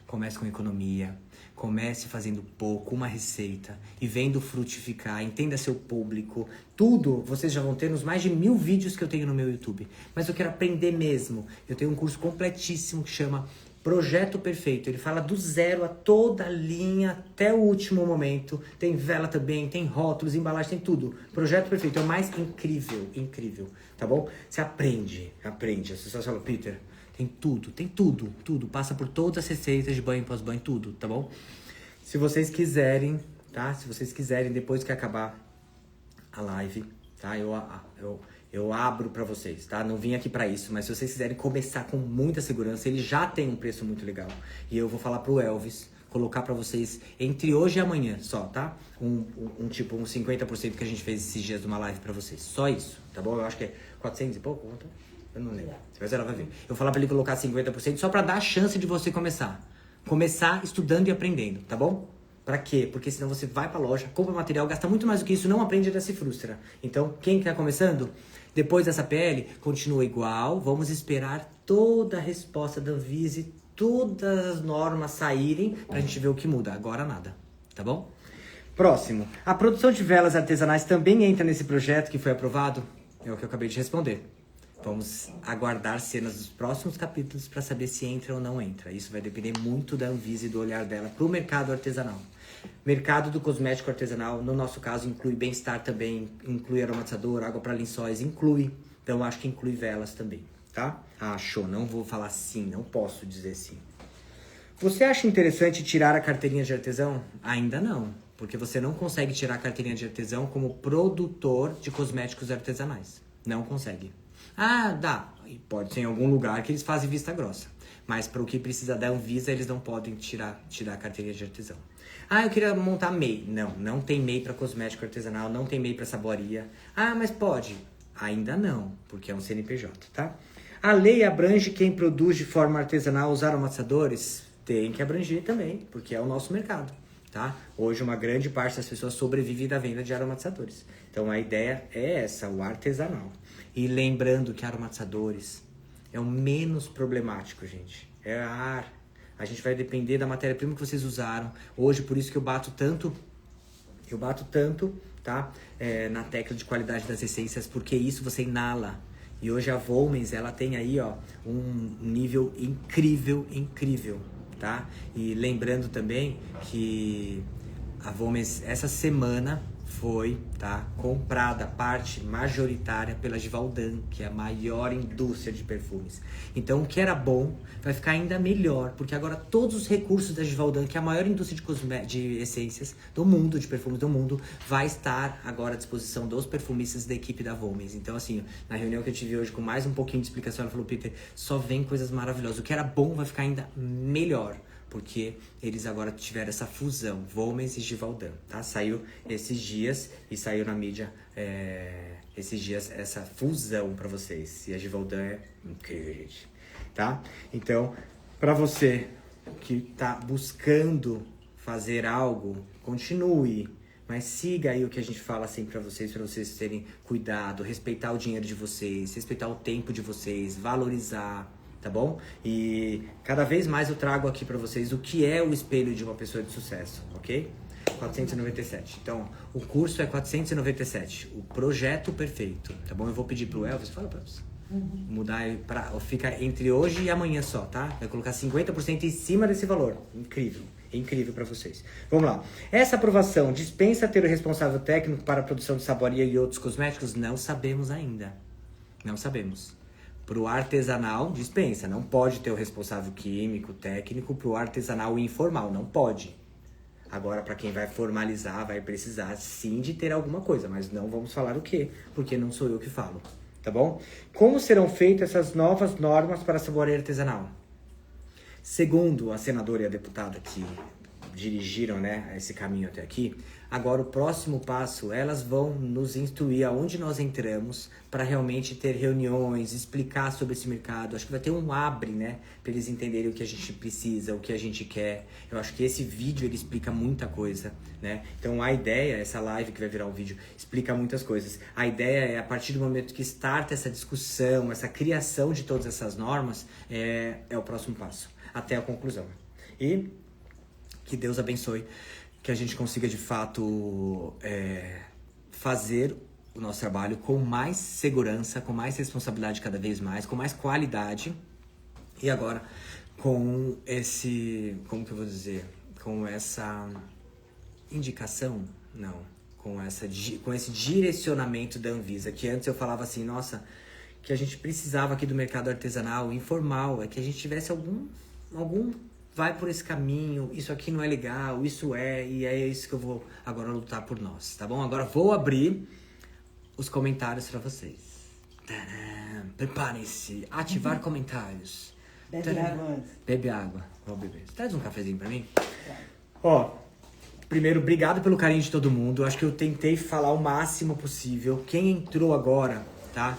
comece com economia. Comece fazendo pouco, uma receita e vendo frutificar, entenda seu público, tudo vocês já vão ter nos mais de 1000 vídeos que eu tenho no meu YouTube. Mas eu quero aprender mesmo. Eu tenho um curso completíssimo que chama Projeto Perfeito. Ele fala do zero a toda a linha até o último momento. Tem vela também, tem rótulos, embalagem, tem tudo. Projeto Perfeito é o mais incrível, tá bom? Você aprende. As pessoas falam, Peter, tem tudo. Passa por todas as receitas de banho pós-banho, tudo, tá bom? Se vocês quiserem, tá? Se vocês quiserem, depois que acabar a live, tá? Eu abro pra vocês, tá? Não vim aqui pra isso, mas se vocês quiserem começar com muita segurança, ele já tem um preço muito legal. E eu vou falar pro Elvis colocar pra vocês entre hoje e amanhã só, tá? Um 50% que a gente fez esses dias de uma live pra vocês. Só isso, tá bom? Eu acho que é 400 e pouco, quanto? Eu não lembro. Mas ela vai ver. Eu vou falar pra ele colocar 50% só pra dar a chance de você começar. Começar estudando e aprendendo, tá bom? Pra quê? Porque senão você vai pra loja, compra material, gasta muito mais do que isso, não aprende e ainda se frustra. Então, quem tá começando, depois dessa PL, continua igual. Vamos esperar toda a resposta da Anvisa, todas as normas saírem pra gente ver o que muda. Agora nada, tá bom? Próximo. A produção de velas artesanais também entra nesse projeto que foi aprovado? É o que eu acabei de responder. Vamos aguardar cenas dos próximos capítulos para saber se entra ou não entra. Isso vai depender muito da Anvisa e do olhar dela para o mercado artesanal. Mercado do cosmético artesanal, no nosso caso, inclui bem-estar também, inclui aromatizador, água para lençóis, inclui. Então, acho que inclui velas também, tá? Acho, não vou falar sim, não posso dizer sim. Você acha interessante tirar a carteirinha de artesão? Ainda não, porque você não consegue tirar a carteirinha de artesão como produtor de cosméticos artesanais. Não consegue. Ah, dá. Pode ser em algum lugar que eles fazem vista grossa. Mas para o que precisa da Anvisa, eles não podem tirar a carteirinha de artesão. Ah, eu queria montar MEI. Não tem MEI para cosmético artesanal, não tem MEI para saboaria. Ah, mas pode. Ainda não, porque é um CNPJ, tá? A lei abrange quem produz de forma artesanal os aromatizadores? Tem que abranger também, porque é o nosso mercado, tá? Hoje uma grande parte das pessoas sobrevive da venda de aromatizadores. Então a ideia é essa, o artesanal. E lembrando que aromatizadores é o menos problemático, gente. É ar. A gente vai depender da matéria-prima que vocês usaram. Hoje, por isso que eu bato tanto, tá? Na tecla de qualidade das essências, porque isso você inala. E hoje a Volmens, ela tem aí, ó, um nível incrível. tá? E lembrando também que a Vomes essa semana foi, tá, comprada parte majoritária pela Givaudan, que é a maior indústria de perfumes. Então, o que era bom vai ficar ainda melhor, porque agora todos os recursos da Givaudan, que é a maior indústria de essências do mundo, de perfumes do mundo, vai estar agora à disposição dos perfumistas da equipe da Vomes. Então, assim, na reunião que eu tive hoje com mais um pouquinho de explicação, ela falou: Peter, só vem coisas maravilhosas. O que era bom vai ficar ainda melhor, porque eles agora tiveram essa fusão, Vomes e Givaudan, tá? Saiu esses dias e saiu na mídia esses dias essa fusão pra vocês. E a Givaudan é incrível, gente, tá? Então, pra você que tá buscando fazer algo, continue, mas siga aí o que a gente fala sempre pra vocês terem cuidado, respeitar o dinheiro de vocês, respeitar o tempo de vocês, valorizar, tá bom? E cada vez mais eu trago aqui pra vocês o que é o espelho de uma pessoa de sucesso, ok? 497. Então, o curso é 497. O projeto perfeito, tá bom? Eu vou pedir pro Elvis, fala pra Elvis, mudar fica entre hoje e amanhã só, tá? Vai colocar 50% em cima desse valor. Incrível. Incrível pra vocês. Vamos lá. Essa aprovação dispensa ter o responsável técnico para a produção de saboria e outros cosméticos? Não sabemos ainda. Não sabemos. Pro artesanal, dispensa. Não pode ter o responsável químico, técnico. Pro artesanal informal, não pode. Agora, para quem vai formalizar, vai precisar sim de ter alguma coisa, mas não vamos falar o quê, porque não sou eu que falo, tá bom? Como serão feitas essas novas normas para a saboreia artesanal? Segundo a senadora e a deputada que dirigiram, né, esse caminho até aqui, agora o próximo passo, elas vão nos instruir aonde nós entramos para realmente ter reuniões, explicar sobre esse mercado. Acho que vai ter um abre, né, para eles entenderem o que a gente precisa, o que a gente quer. Eu acho que esse vídeo ele explica muita coisa, né? Então a ideia, essa live que vai virar um vídeo, explica muitas coisas. A ideia é, a partir do momento que starta essa discussão, essa criação de todas essas normas, é o próximo passo, até a conclusão. E que Deus abençoe, que a gente consiga de fato fazer o nosso trabalho com mais segurança, com mais responsabilidade cada vez mais, com mais qualidade. E agora com esse, como que eu vou dizer, com essa indicação, não, com esse direcionamento da Anvisa, que antes eu falava assim, nossa, que a gente precisava aqui do mercado artesanal, informal, é que a gente tivesse algum vai por esse caminho, isso aqui não é legal, isso e é isso que eu vou agora lutar por nós, tá bom? Agora vou abrir os comentários pra vocês. Tadã! Preparem-se, ativar comentários. Bebe água antes. Bebe água, vou beber. Traz um cafezinho pra mim? Ó, primeiro, obrigado pelo carinho de todo mundo, acho que eu tentei falar o máximo possível. Quem entrou agora, tá?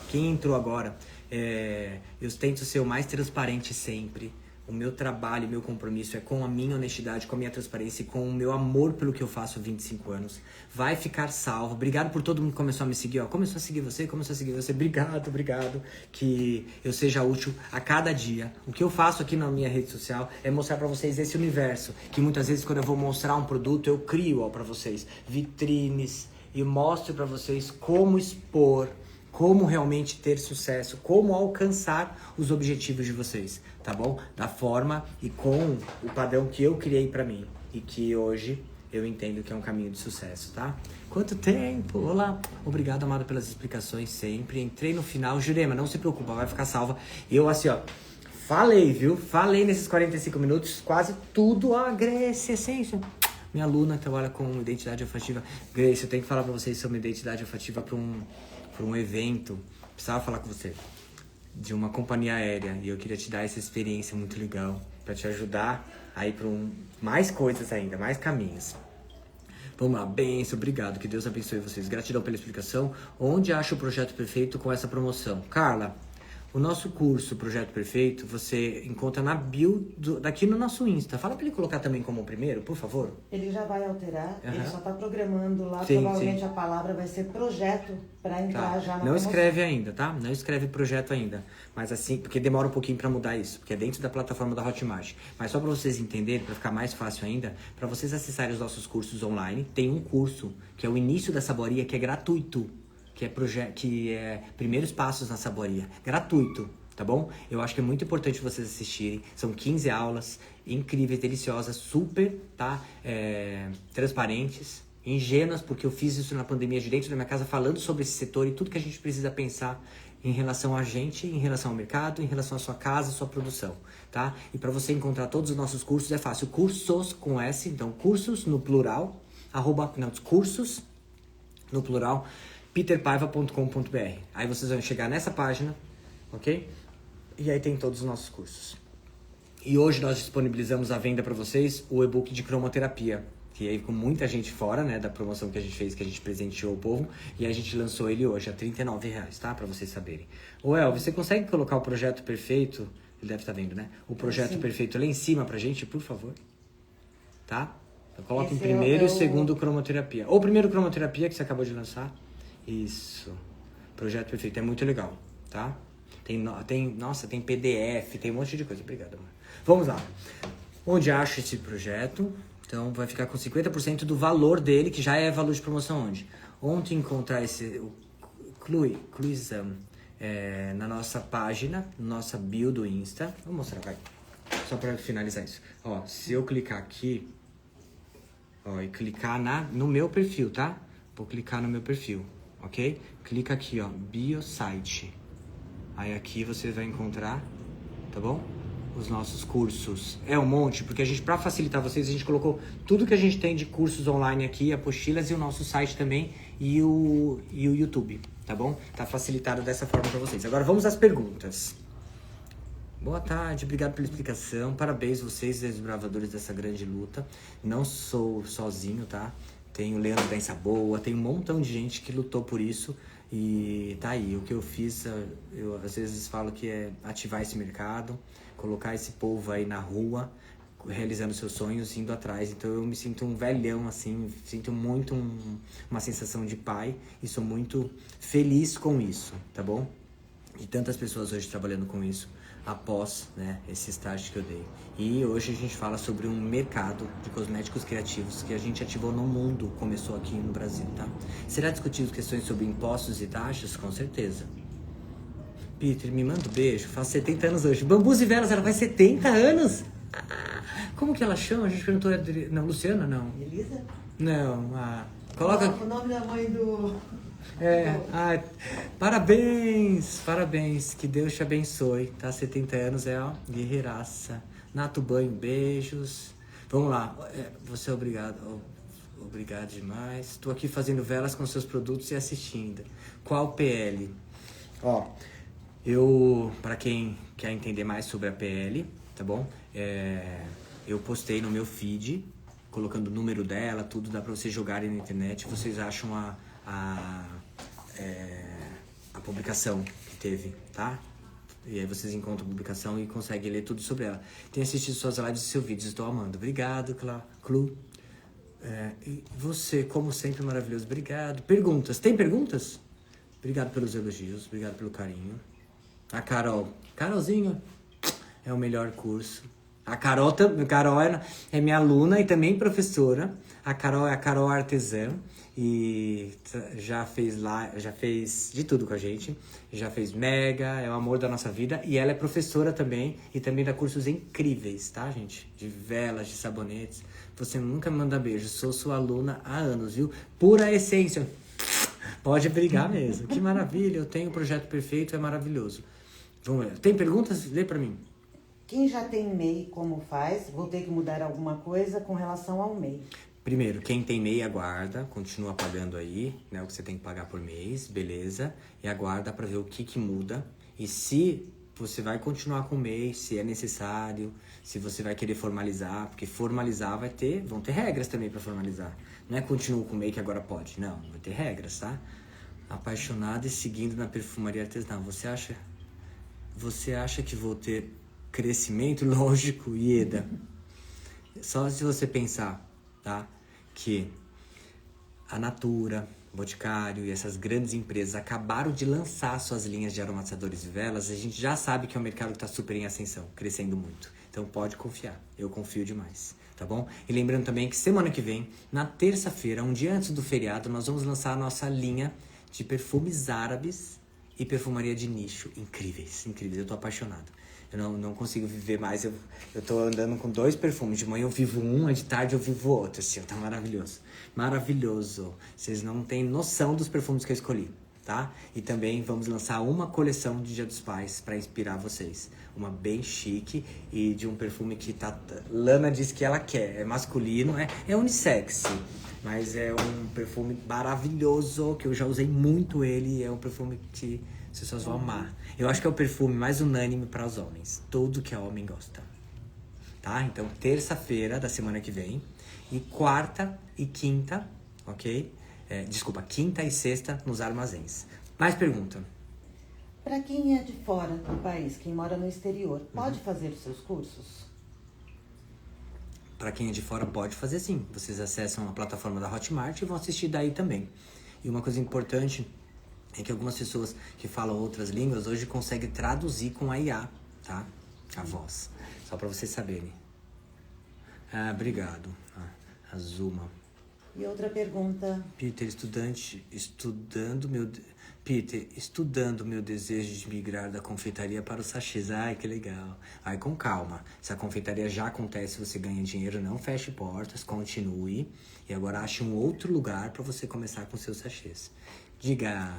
Eu tento ser o mais transparente sempre. O meu trabalho, meu compromisso é com a minha honestidade, com a minha transparência e com o meu amor pelo que eu faço há 25 anos. Vai ficar salvo. Obrigado por todo mundo que começou a me seguir. Ó. Começou a seguir você. Obrigado. Que eu seja útil a cada dia. O que eu faço aqui na minha rede social é mostrar pra vocês esse universo. Que muitas vezes quando eu vou mostrar um produto, eu crio pra vocês vitrines e mostro pra vocês como expor, como realmente ter sucesso, como alcançar os objetivos de vocês, tá bom? Da forma e com o padrão que eu criei pra mim e que hoje eu entendo que é um caminho de sucesso, tá? Quanto tempo! Olá! Obrigado, amado, pelas explicações sempre. Entrei no final. Jurema, não se preocupa, vai ficar salva. Eu, assim, ó, falei, viu? Falei nesses 45 minutos quase tudo. Ó, Grace, essência. Minha aluna trabalha com identidade olfativa. Grace, eu tenho que falar pra vocês sobre identidade olfativa pra um evento, precisava falar com você, de uma companhia aérea, e eu queria te dar essa experiência muito legal, para te ajudar a ir para mais coisas ainda, mais caminhos. Vamos lá, bênção, obrigado, que Deus abençoe vocês, gratidão pela explicação. Onde acha o projeto perfeito com essa promoção? Carla, o nosso curso Projeto Perfeito, você encontra na bio daqui no nosso Insta. Fala pra ele colocar também como primeiro, por favor. Ele já vai alterar, ele só tá programando lá, Sim, provavelmente a palavra vai ser projeto para entrar já na Não promoção. escreve ainda, tá? Não escreve projeto ainda. Mas assim, porque demora um pouquinho pra mudar isso, porque é dentro da plataforma da Hotmart. Mas só pra vocês entenderem, pra ficar mais fácil ainda, pra vocês acessarem os nossos cursos online, tem um curso, que é o Início da Saboria, que é gratuito. Que é primeiros passos na saboria. Gratuito, tá bom? Eu acho que é muito importante vocês assistirem. São 15 aulas incríveis, deliciosas, super, tá? Transparentes, ingênuas, porque eu fiz isso na pandemia de dentro da minha casa, falando sobre esse setor e tudo que a gente precisa pensar em relação a gente, em relação ao mercado, em relação à sua casa, sua produção, tá? E para você encontrar todos os nossos cursos é fácil. Cursos com S, então cursos no plural, cursos no plural, peterpaiva.com.br. Aí vocês vão chegar nessa página, ok? E aí tem todos os nossos cursos. E hoje nós disponibilizamos à venda para vocês o e-book de cromoterapia, que aí com muita gente fora, né, da promoção que a gente fez, que a gente presenteou o povo, e a gente lançou ele hoje a R$39, tá? Para vocês saberem. Ô Elvis, você consegue colocar o projeto perfeito? Ele deve estar vendo, né? O projeto perfeito lá em cima pra gente, por favor. Tá? Então coloca em primeiro e segundo cromoterapia. Ou primeiro cromoterapia que você acabou de lançar. Isso. Projeto perfeito. É muito legal, tá? Nossa, tem PDF, tem um monte de coisa. Obrigado, amor. Vamos lá. Onde acho esse projeto? Então vai ficar com 50% do valor dele, que já é valor de promoção onde? Onde encontrar esse Cluizam na nossa página, nossa bio do Insta. Vou mostrar, vai. Só para finalizar isso. Ó, se eu clicar aqui, ó, e clicar no meu perfil, tá? Vou clicar no meu perfil, ok? Clica aqui, ó, bio site. Aí aqui você vai encontrar, tá bom? Os nossos cursos. É um monte, porque a gente, para facilitar vocês, a gente colocou tudo que a gente tem de cursos online aqui, apostilas e o nosso site também e o YouTube, tá bom? Tá facilitado dessa forma para vocês. Agora vamos às perguntas. Boa tarde, obrigado pela explicação. Parabéns vocês, desbravadores dessa grande luta. Não sou sozinho, tá? Tem o Leandro Densa Boa, tem um montão de gente que lutou por isso. E tá aí, o que eu fiz, eu às vezes falo que é ativar esse mercado, colocar esse povo aí na rua, realizando seus sonhos, indo atrás. Então eu me sinto um velhão, assim, sinto muito uma sensação de pai e sou muito feliz com isso, tá bom? E tantas pessoas hoje trabalhando com isso após, né, esse estágio que eu dei. E hoje a gente fala sobre um mercado de cosméticos criativos que a gente ativou no mundo, começou aqui no Brasil, tá? Será discutido questões sobre impostos e taxas? Com certeza. Peter, me manda um beijo, faço 70 anos hoje. Bambus e Velas, ela faz 70 anos? Como que ela chama? A gente perguntou, não, Luciana, não? Elisa? Não, coloca... O nome da mãe do... Parabéns, que Deus te abençoe, tá? 70 anos guerreiraça. Nato Banho, beijos. Vamos lá, você é obrigado demais. Tô aqui fazendo velas com seus produtos e assistindo. Qual PL? Ó, para quem quer entender mais sobre a PL, tá bom? Eu postei no meu feed, colocando o número dela, tudo, dá pra vocês jogarem na internet, vocês acham a publicação que teve, tá? E aí vocês encontram a publicação e conseguem ler tudo sobre ela. Tenho assistido suas lives e seus vídeos, estou amando. Obrigado, Clu. E você, como sempre, maravilhoso. Obrigado. Perguntas. Tem perguntas? Obrigado pelos elogios, obrigado pelo carinho. A Carolzinha, é o melhor curso. A Carol é minha aluna e também professora. A Carol é a Carol Artesã e já fez de tudo com a gente. Já fez Mega, é o amor da nossa vida. E ela é professora também e também dá cursos incríveis, tá, gente? De velas, de sabonetes. Você nunca me manda beijo, sou sua aluna há anos, viu? Pura essência. Pode brigar mesmo. Que maravilha, eu tenho o projeto perfeito, é maravilhoso. Vamos ver. Tem perguntas? Lê pra mim. Quem já tem MEI, como faz? Vou ter que mudar alguma coisa com relação ao MEI. Primeiro, quem tem MEI aguarda, continua pagando aí, né? O que você tem que pagar por mês, beleza? E aguarda pra ver o que muda. E se você vai continuar com o MEI, se é necessário, se você vai querer formalizar, porque formalizar vão ter regras também pra formalizar. Não é continuo com o MEI que agora pode, não, vai ter regras, tá? Apaixonada e seguindo na perfumaria artesanal. Você acha que vou ter crescimento? Lógico, Ieda. Só se você pensar, tá? Que a Natura, Boticário e essas grandes empresas acabaram de lançar suas linhas de aromatizadores e velas, a gente já sabe que é um mercado que está super em ascensão, crescendo muito. Então pode confiar, eu confio demais, tá bom? E lembrando também que semana que vem, na terça-feira, um dia antes do feriado, nós vamos lançar a nossa linha de perfumes árabes e perfumaria de nicho. Incríveis, incríveis. Eu tô apaixonado. Eu não consigo viver mais. Eu tô andando com 2 perfumes. De manhã eu vivo um, de tarde eu vivo outro. Assim, tá maravilhoso. Maravilhoso. Vocês não têm noção dos perfumes que eu escolhi, tá? E também vamos lançar uma coleção de Dia dos Pais pra inspirar vocês. Uma bem chique e de um perfume que Lana diz que ela quer. É masculino, é unissex. Mas é um perfume maravilhoso, que eu já usei muito ele. É um perfume que as pessoas vão amar. Eu acho que é o perfume mais unânime para os homens. Tudo que é homem gosta. Tá? Então, terça-feira da semana que vem. E quarta e quinta, ok? Desculpa, quinta e sexta nos armazéns. Mais pergunta? Para quem é de fora do país, quem mora no exterior, pode fazer os seus cursos? Para quem é de fora, pode fazer sim. Vocês acessam a plataforma da Hotmart e vão assistir daí também. E uma coisa importante é que algumas pessoas que falam outras línguas hoje conseguem traduzir com a IA, tá? A voz. Só para vocês saberem. Ah, obrigado. Azuma. E outra pergunta. Peter, estudando meu desejo de migrar da confeitaria para os sachês. Ai, que legal. Ai, com calma. Se a confeitaria já acontece, você ganha dinheiro, não feche portas, continue. E agora ache um outro lugar para você começar com seus sachês. Diga...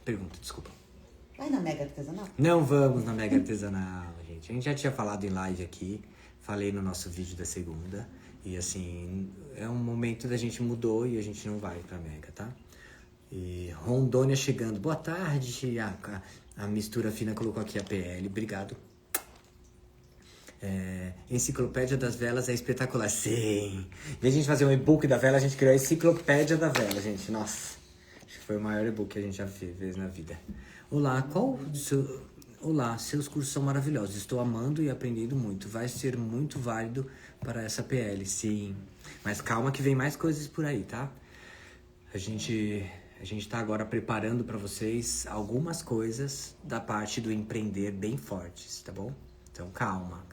Pergunta, desculpa. Vai na Mega Artesanal? Não vamos na Mega Artesanal, gente. A gente já tinha falado em live aqui. Falei no nosso vídeo da segunda. E assim, é um momento da gente mudou e a gente não vai pra Mega, tá? E Rondônia chegando. Boa tarde. A mistura fina colocou aqui a PL. Obrigado. Enciclopédia das Velas é espetacular. Sim. Em vez de a gente fazer um e-book da vela, a gente criou a Enciclopédia da Vela, gente. Nossa. Acho que foi o maior e-book que a gente já fez na vida. Olá, Olá, seus cursos são maravilhosos. Estou amando e aprendendo muito. Vai ser muito válido para essa PL, sim. Mas calma que vem mais coisas por aí, tá? A gente tá agora preparando para vocês algumas coisas da parte do empreender bem fortes, tá bom? Então calma,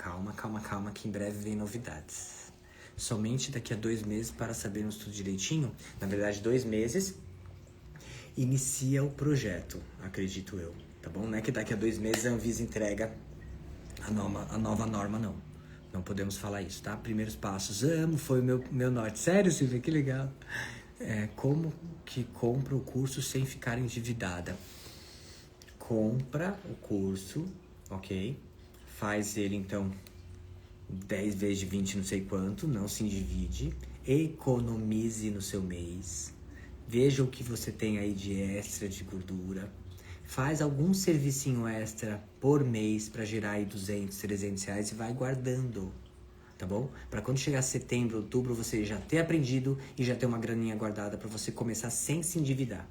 que em breve vem novidades. Somente daqui a 2 meses para sabermos tudo direitinho. Na verdade, 2 meses inicia o projeto, acredito eu. Tá bom? Não é que daqui a 2 meses a Anvisa entrega a nova norma, não. Não podemos falar isso, tá? Primeiros passos. Foi o meu norte. Sério, Silvia? Que legal. Como que compra o curso sem ficar endividada? Compra o curso, ok? Faz ele, então, 10 vezes de 20, não sei quanto. Não se endivide. Economize no seu mês. Veja o que você tem aí de extra de gordura. Faz algum servicinho extra por mês para gerar aí 200, 300 reais e vai guardando, tá bom? Para quando chegar setembro, outubro, você já ter aprendido e já ter uma graninha guardada para você começar sem se endividar.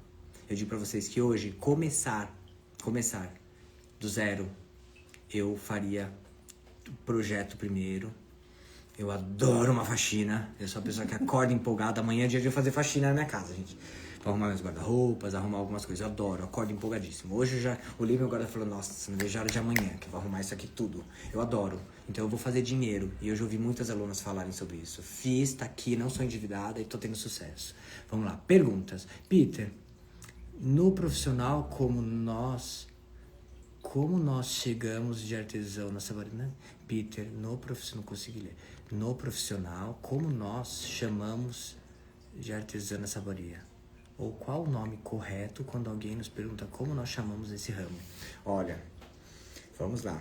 Eu digo para vocês que hoje, começar do zero, eu faria o projeto primeiro. Eu adoro uma faxina. Eu sou a pessoa que acorda empolgada. Amanhã é dia de eu fazer faxina na minha casa, gente. Vou arrumar meus guarda-roupas, arrumar algumas coisas. Eu adoro, acordo empolgadíssimo. Hoje eu já olhei meu guarda e falei, nossa, não vejo a hora de amanhã, que eu vou arrumar isso aqui tudo. Eu adoro. Então eu vou fazer dinheiro. E hoje eu ouvi muitas alunas falarem sobre isso. Fiz, tá aqui, não sou endividada e tô tendo sucesso. Vamos lá, perguntas. Peter, no profissional como nós chegamos de artesão na sabarina? Peter, no profissional, não consegui ler. No profissional, como nós chamamos de artesã na saboria? Ou qual o nome correto quando alguém nos pergunta como nós chamamos esse ramo? Olha, vamos lá.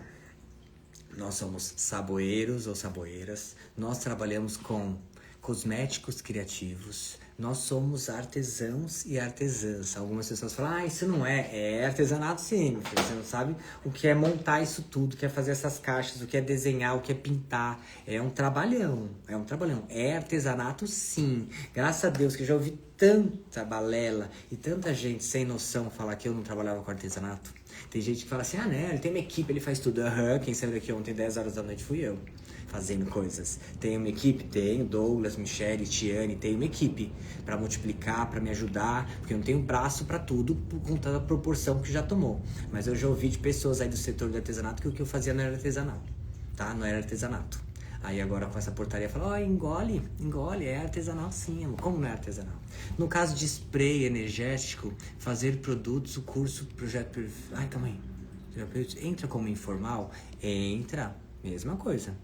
Nós somos saboeiros ou saboeiras. Nós trabalhamos com cosméticos criativos. Nós somos artesãos e artesãs. Algumas pessoas falam, isso não é artesanato sim. Você não sabe o que é montar isso tudo, o que é fazer essas caixas, o que é desenhar, o que é pintar. É um trabalhão, É artesanato sim. Graças a Deus que eu já ouvi tanta balela e tanta gente sem noção falar que eu não trabalhava com artesanato. Tem gente que fala assim, né, ele tem uma equipe, ele faz tudo. Quem saiu daqui ontem 10 horas da noite fui eu. Fazendo coisas. Tenho uma equipe? Tenho. Douglas, Michele, Tiane. Tenho uma equipe para multiplicar, para me ajudar, porque eu não tenho braço para tudo por conta da proporção que já tomou. Mas eu já ouvi de pessoas aí do setor do artesanato que o que eu fazia não era artesanal, tá? Não era artesanato. Aí agora com essa portaria fala, ó, engole, é artesanal sim, amor. Como não é artesanal? No caso de spray energético, fazer produtos, o curso, projeto... Ai, calma aí. Entra como informal? Entra, mesma coisa.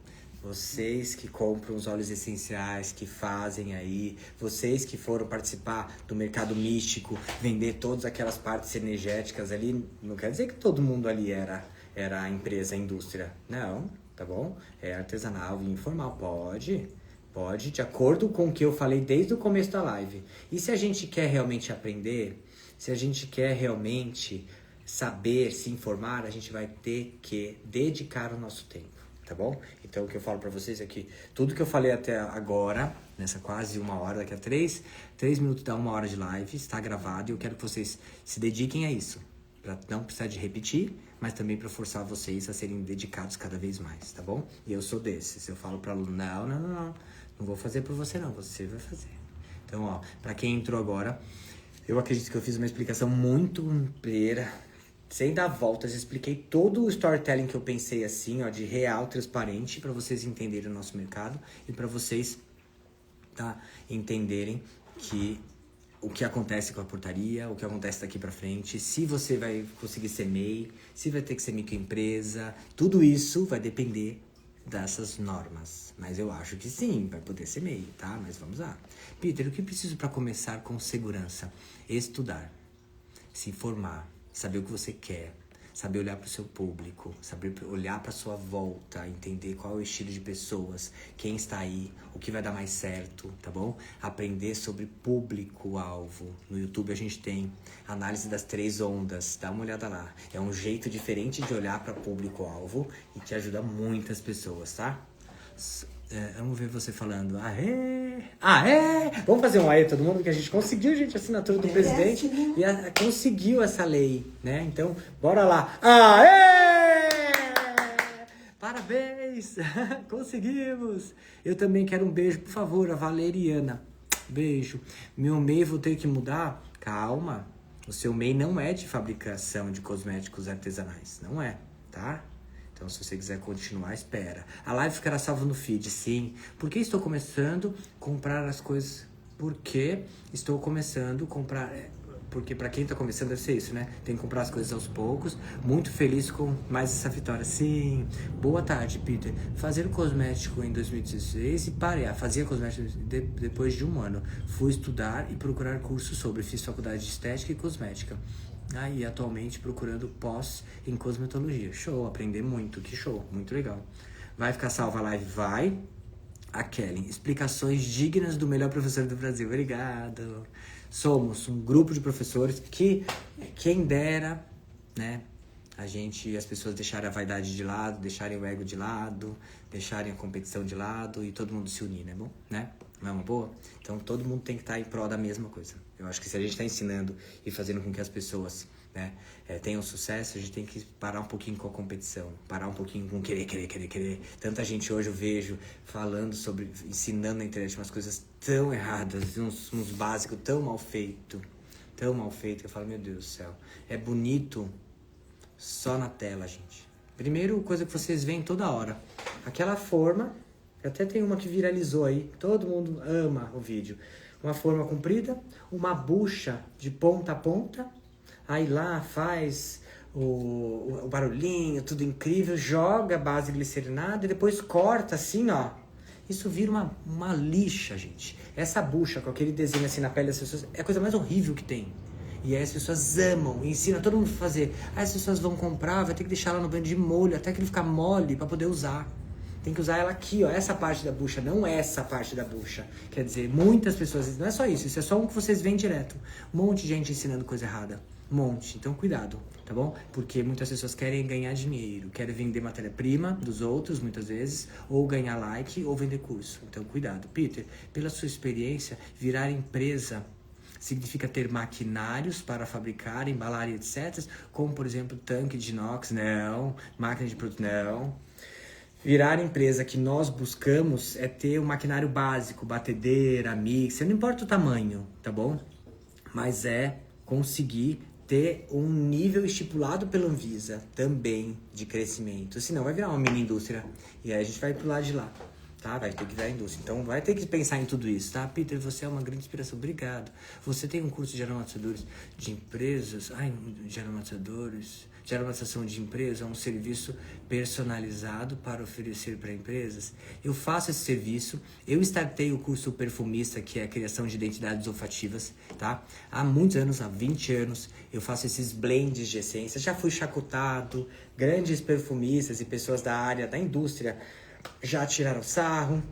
Vocês que compram os óleos essenciais, que fazem aí, vocês que foram participar do mercado místico, vender todas aquelas partes energéticas ali, não quer dizer que todo mundo ali era a empresa, a indústria. Não, tá bom? É artesanal e informal, pode, de acordo com o que eu falei desde o começo da live. E se a gente quer realmente aprender, se a gente quer realmente saber, se informar, a gente vai ter que dedicar o nosso tempo, tá bom? Então o que eu falo pra vocês é que tudo que eu falei até agora, nessa quase 1 hora, daqui a 3 minutos dá 1 hora de live, está gravado e eu quero que vocês se dediquem a isso. Pra não precisar de repetir, mas também para forçar vocês a serem dedicados cada vez mais, tá bom? E eu sou desses, eu falo pra aluno, não vou fazer por você não, você vai fazer. Então, ó, pra quem entrou agora, eu acredito que eu fiz uma explicação muito inteira, sem dar voltas, expliquei todo o storytelling que eu pensei assim, ó, de real, transparente, para vocês entenderem o nosso mercado e para vocês, tá, entenderem que o que acontece com a portaria, o que acontece daqui para frente, se você vai conseguir ser MEI, se vai ter que ser microempresa, tudo isso vai depender dessas normas. Mas eu acho que sim, vai poder ser MEI, tá? Mas vamos lá. Peter, o que preciso para começar com segurança? Estudar, se informar, saber o que você quer, saber olhar para o seu público, saber olhar para sua volta, entender qual é o estilo de pessoas, quem está aí, o que vai dar mais certo, tá bom? Aprender sobre público-alvo. No YouTube a gente tem análise das 3 ondas, dá uma olhada lá. É um jeito diferente de olhar para público-alvo e que ajuda muitas pessoas, tá? Vamos ver você falando, aê! Vamos fazer um aê todo mundo, que a gente conseguiu, gente, a assinatura do presidente e conseguiu essa lei, né? Então, bora lá. Aê! Parabéns! Conseguimos! Eu também quero um beijo, por favor, a Valeriana. Beijo. Meu MEI vou ter que mudar? Calma. O seu MEI não é de fabricação de cosméticos artesanais, não é, tá? Então, se você quiser continuar, espera. A live ficará salva no feed, sim. Por que estou começando a comprar as coisas? Porque estou começando a comprar... Porque para quem tá começando deve ser isso, né? Tem que comprar as coisas aos poucos. Muito feliz com mais essa vitória. Sim. Boa tarde, Peter. Fazer cosmético em 2016 e parei. Fazia cosmético depois de 1 ano. Fui estudar e procurar cursos sobre. Fiz faculdade de estética e cosmética. E atualmente procurando pós em cosmetologia. Show, aprender muito, que show, muito legal. Vai ficar salva a live? Vai. A Kelly, explicações dignas do melhor professor do Brasil. Obrigado. Somos um grupo de professores que, quem dera, né, as pessoas deixarem a vaidade de lado, deixarem o ego de lado, deixarem a competição de lado e todo mundo se unir, né, bom? Né? Não é uma boa? Então todo mundo tem que estar em prol da mesma coisa. Eu acho que se a gente está ensinando e fazendo com que as pessoas, né, tenham sucesso, a gente tem que parar um pouquinho com a competição, parar um pouquinho com querer. Tanta gente hoje eu vejo falando sobre, ensinando na internet umas coisas tão erradas, uns básicos tão mal feito, que eu falo, meu Deus do céu, é bonito só na tela, gente. Primeiro, coisa que vocês veem toda hora, aquela forma, até tem uma que viralizou aí, todo mundo ama o vídeo, uma forma comprida, uma bucha de ponta a ponta, aí lá faz o barulhinho, tudo incrível, joga a base glicerinada e depois corta assim, ó. Isso vira uma lixa, gente. Essa bucha com aquele desenho assim na pele das pessoas é a coisa mais horrível que tem. E aí as pessoas amam, ensina todo mundo a fazer. Aí as pessoas vão comprar, vai ter que deixar ela no banho de molho até que ele ficar mole pra poder usar. Tem que usar ela aqui, ó, essa parte da bucha, não essa parte da bucha. Quer dizer, muitas pessoas, não é só isso é só um que vocês veem direto. Um monte de gente ensinando coisa errada. Um monte. Então, cuidado, tá bom? Porque muitas pessoas querem ganhar dinheiro, querem vender matéria-prima dos outros, muitas vezes, ou ganhar like, ou vender curso. Então, cuidado. Peter, pela sua experiência, virar empresa significa ter maquinários para fabricar, embalar e etc. Como, por exemplo, tanque de inox, não. Máquina de produto, não. Virar empresa que nós buscamos é ter um maquinário básico, batedeira, mixer, não importa o tamanho, tá bom? Mas é conseguir ter um nível estipulado pela Anvisa também de crescimento. Senão vai virar uma mini indústria e aí a gente vai pro lado de lá. tá? Vai ter que virar indústria. Então vai ter que pensar em tudo isso, tá? Peter, você é uma grande inspiração. Obrigado. Você tem um curso de aromatizadores de empresas? De aromatizadores. De aromatização de empresas, é um serviço personalizado para oferecer para empresas. Eu faço esse serviço. Eu startei o curso Perfumista, que é a criação de identidades olfativas, tá? Há muitos anos, há 20 anos, eu faço esses blends de essências. Já fui chacotado, grandes perfumistas e pessoas da área, da indústria, já tiraram sarro,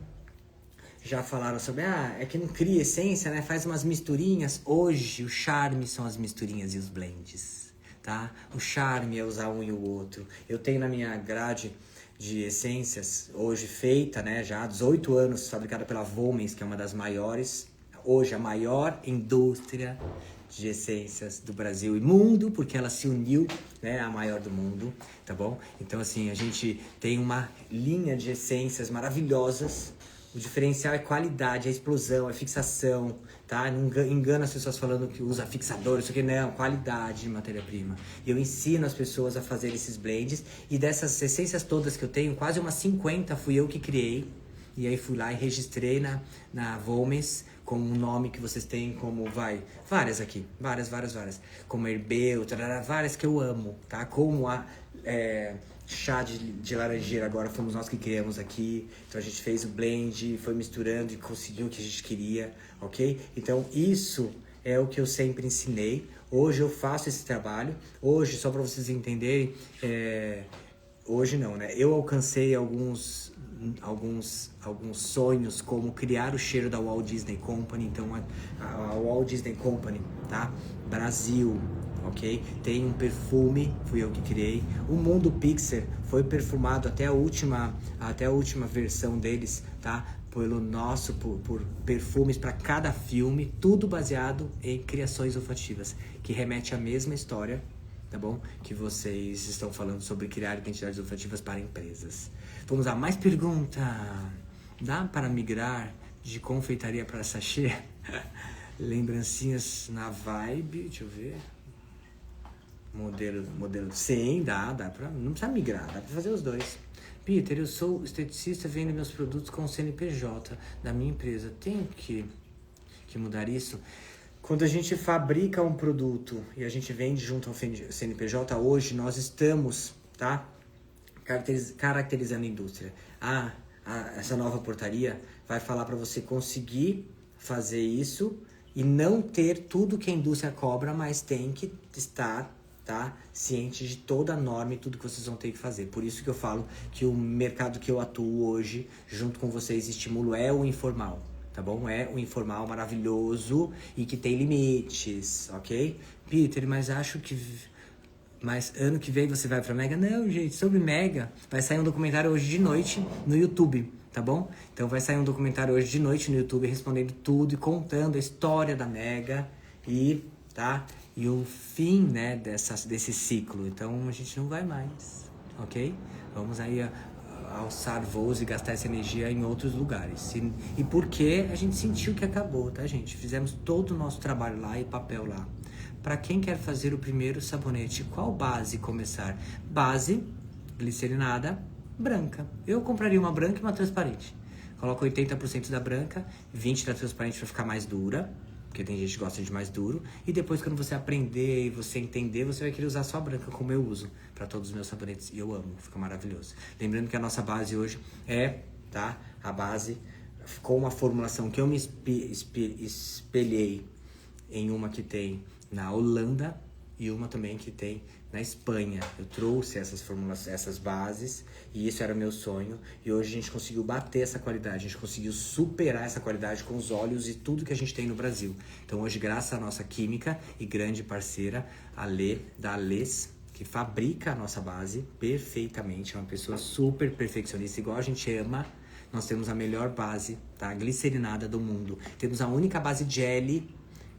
já falaram sobre, é que não cria essência, né? Faz umas misturinhas. Hoje, o charme são as misturinhas e os blends, tá? O charme é usar um e o outro. Eu tenho na minha grade de essências, hoje feita, né? Já há 18 anos, fabricada pela Volmens, que é uma das maiores, hoje a maior indústria de essências do Brasil e mundo, porque ela se uniu, né, a maior do mundo, tá bom? Então, assim, a gente tem uma linha de essências maravilhosas. O diferencial é qualidade, é explosão, é fixação, tá? Não engana as pessoas falando que usa fixador, isso aqui não, qualidade de matéria-prima. E eu ensino as pessoas a fazer esses blends, e dessas essências todas que eu tenho, quase umas 50 fui eu que criei. E aí fui lá e registrei na Volmens com um nome que vocês têm como, várias aqui, várias. Como Herbeu, várias que eu amo, tá? Como a chá de laranjeira, agora fomos nós que criamos aqui. Então a gente fez o blend, foi misturando e conseguiu o que a gente queria, ok? Então isso é o que eu sempre ensinei. Hoje eu faço esse trabalho. Hoje, só para vocês entenderem, hoje não, né? Eu alcancei alguns sonhos, como criar o cheiro da Walt Disney Company. Então a Walt Disney Company, tá? Brasil, ok? Tem um perfume, fui eu que criei. O Mundo Pixar foi perfumado até a última versão deles, tá? Por perfumes para cada filme, tudo baseado em criações olfativas, que remete à mesma história, tá bom? Que vocês estão falando sobre criar identidades olfativas para empresas. Vamos lá, mais pergunta. Dá para migrar de confeitaria para sachê? Lembrancinhas na vibe, deixa eu ver. Modelo, sim, dá pra, não precisa migrar, dá pra fazer os dois. Peter, eu sou esteticista, vendo meus produtos com o CNPJ da minha empresa. Tenho que mudar isso? Quando a gente fabrica um produto e a gente vende junto ao CNPJ, hoje nós estamos, tá, caracterizando a indústria. Essa nova portaria vai falar para você conseguir fazer isso e não ter tudo que a indústria cobra, mas tem que estar, tá, ciente de toda a norma e tudo que vocês vão ter que fazer. Por isso que eu falo que o mercado que eu atuo hoje, junto com vocês, estimulo, é o informal. Tá bom? É um informal maravilhoso e que tem limites, ok? Peter, mas ano que vem você vai pra Mega? Não, gente, sobre Mega vai sair um documentário hoje de noite no YouTube, tá bom? Então vai sair um documentário hoje de noite no YouTube respondendo tudo e contando a história da Mega e, tá? E o fim, né, desse ciclo. Então a gente não vai mais, ok? Vamos aí alçar voos e gastar essa energia em outros lugares. E porque a gente sentiu que acabou, tá, gente? Fizemos todo o nosso trabalho lá e papel lá. Para quem quer fazer o primeiro sabonete, qual base começar? Base glicerinada branca. Eu compraria uma branca e uma transparente. Coloca 80% da branca, 20% da transparente para ficar mais dura, porque tem gente que gosta de mais duro. E depois, quando você aprender e você entender, você vai querer usar só a branca, como eu uso para todos os meus sabonetes. E eu amo, fica maravilhoso. Lembrando que a nossa base hoje tá? A base com uma formulação que eu me espelhei em uma que tem na Holanda e uma também que tem na Espanha. Eu trouxe essas bases e isso era meu sonho. E hoje a gente conseguiu bater essa qualidade, a gente conseguiu superar essa qualidade com os óleos e tudo que a gente tem no Brasil. Então hoje, graças à nossa química e grande parceira, a Lê, da Alês, que fabrica a nossa base perfeitamente, é uma pessoa super perfeccionista, igual a gente ama. Nós temos a melhor base, tá, glicerinada do mundo. Temos a única base gel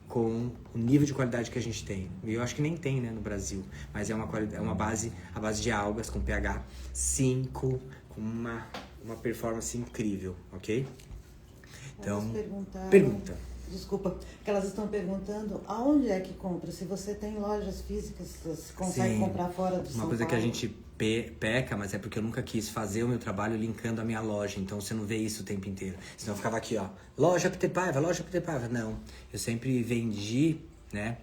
com o nível de qualidade que a gente tem. E eu acho que nem tem, né, no Brasil. Mas é uma base, a base de algas com pH 5, com uma performance incrível, ok? Então, pergunta. desculpa, que elas estão perguntando aonde é que compra? Se você tem lojas físicas, você consegue comprar fora do São Paulo? Uma coisa que a gente peca, mas é porque eu nunca quis fazer o meu trabalho linkando a minha loja, então você não vê isso o tempo inteiro. Senão eu ficava aqui, ó, loja Peter Paiva, loja Peter Paiva. Não, eu sempre vendi, né,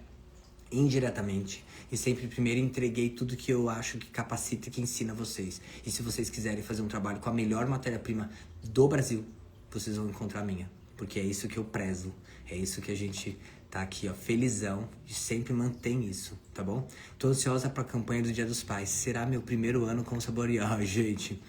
indiretamente. E sempre primeiro entreguei tudo que eu acho que capacita e que ensina vocês. E se vocês quiserem fazer um trabalho com a melhor matéria-prima do Brasil, vocês vão encontrar a minha. Porque é isso que eu prezo. É isso que a gente tá aqui, ó, felizão. E sempre mantém isso, tá bom? Tô ansiosa pra campanha do Dia dos Pais. Será meu primeiro ano com Saboreal, gente.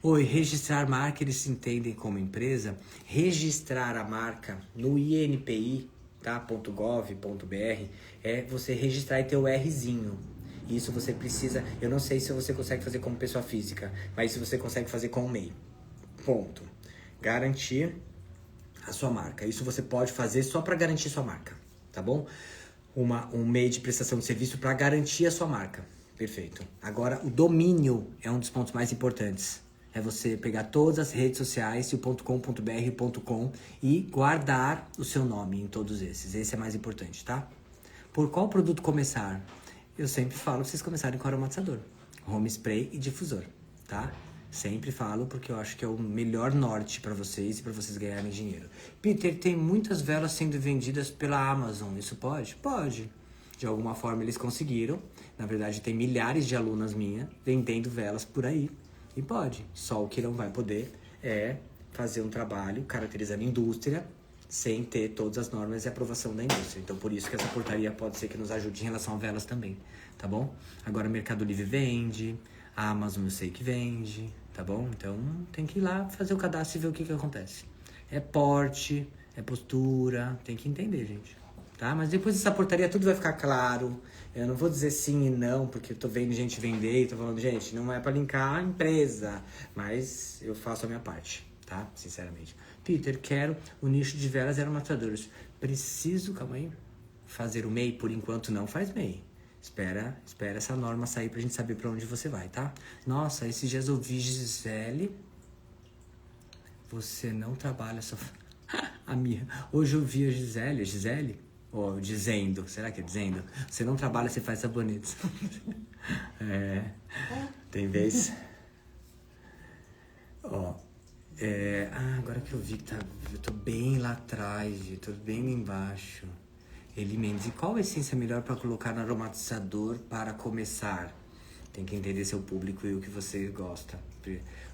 Oi, registrar marca, eles se entendem como empresa. Registrar a marca no INPI, tá? .gov.br é você registrar e ter o Rzinho. Isso você precisa, eu não sei se você consegue fazer como pessoa física, mas se você consegue fazer com o MEI. Ponto. Garantir a sua marca. Isso você pode fazer só para garantir sua marca, tá bom? Um MEI de prestação de serviço para garantir a sua marca. Perfeito. Agora, o domínio é um dos pontos mais importantes. É você pegar todas as redes sociais e o .com.br.com e guardar o seu nome em todos esses. Esse é mais importante, tá? Por qual produto começar? Eu sempre falo pra vocês começarem com aromatizador, home spray e difusor, tá? Sempre falo porque eu acho que é o melhor norte para vocês e para vocês ganharem dinheiro. Peter, tem muitas velas sendo vendidas pela Amazon, isso pode? Pode. De alguma forma eles conseguiram. Na verdade, tem milhares de alunas minhas vendendo velas por aí. E pode. Só o que não vai poder é fazer um trabalho caracterizando a indústria sem ter todas as normas e aprovação da indústria. Então, por isso que essa portaria pode ser que nos ajude em relação a velas também, tá bom? Agora, o Mercado Livre vende, a Amazon eu sei que vende, tá bom? Então, tem que ir lá fazer o cadastro e ver o que acontece. É porte, é postura, tem que entender, gente, tá? Mas depois dessa portaria tudo vai ficar claro. Eu não vou dizer sim e não, porque eu tô vendo gente vender e tô falando, gente, não é pra linkar a empresa, mas eu faço a minha parte, tá? Sinceramente. Peter, quero o nicho de velas e aromatizadoras. Preciso, calma aí, fazer o MEI? Por enquanto não faz MEI. Espera essa norma sair pra gente saber pra onde você vai, tá? Nossa, esses dias eu vi Gisele. Você não trabalha só... a minha. Hoje eu vi a Gisele? Ou dizendo, será que é dizendo? Você não trabalha, você faz sabonetes. Tem vez. Ó, agora que eu vi que eu tô bem lá atrás, tô bem lá embaixo. Eli Mendes, e qual essência melhor para colocar no aromatizador para começar? Tem que entender seu público e o que você gosta.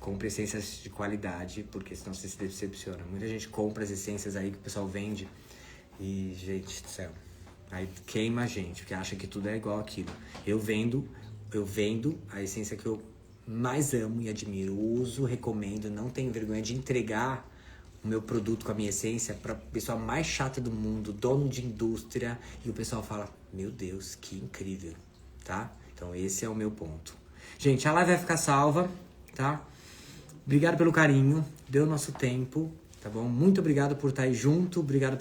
Compre essências de qualidade, porque senão você se decepciona. Muita gente compra as essências aí que o pessoal vende. E, gente do céu, aí queima a gente, porque acha que tudo é igual aquilo. Eu vendo a essência que eu mais amo e admiro, uso, recomendo, não tenho vergonha de entregar o meu produto com a minha essência pra pessoa mais chata do mundo, dono de indústria, e o pessoal fala, meu Deus, que incrível, tá? Então esse é o meu ponto. Gente, a live vai ficar salva, tá? Obrigado pelo carinho, deu nosso tempo. Tá bom? Muito obrigado por estar aí junto, obrigado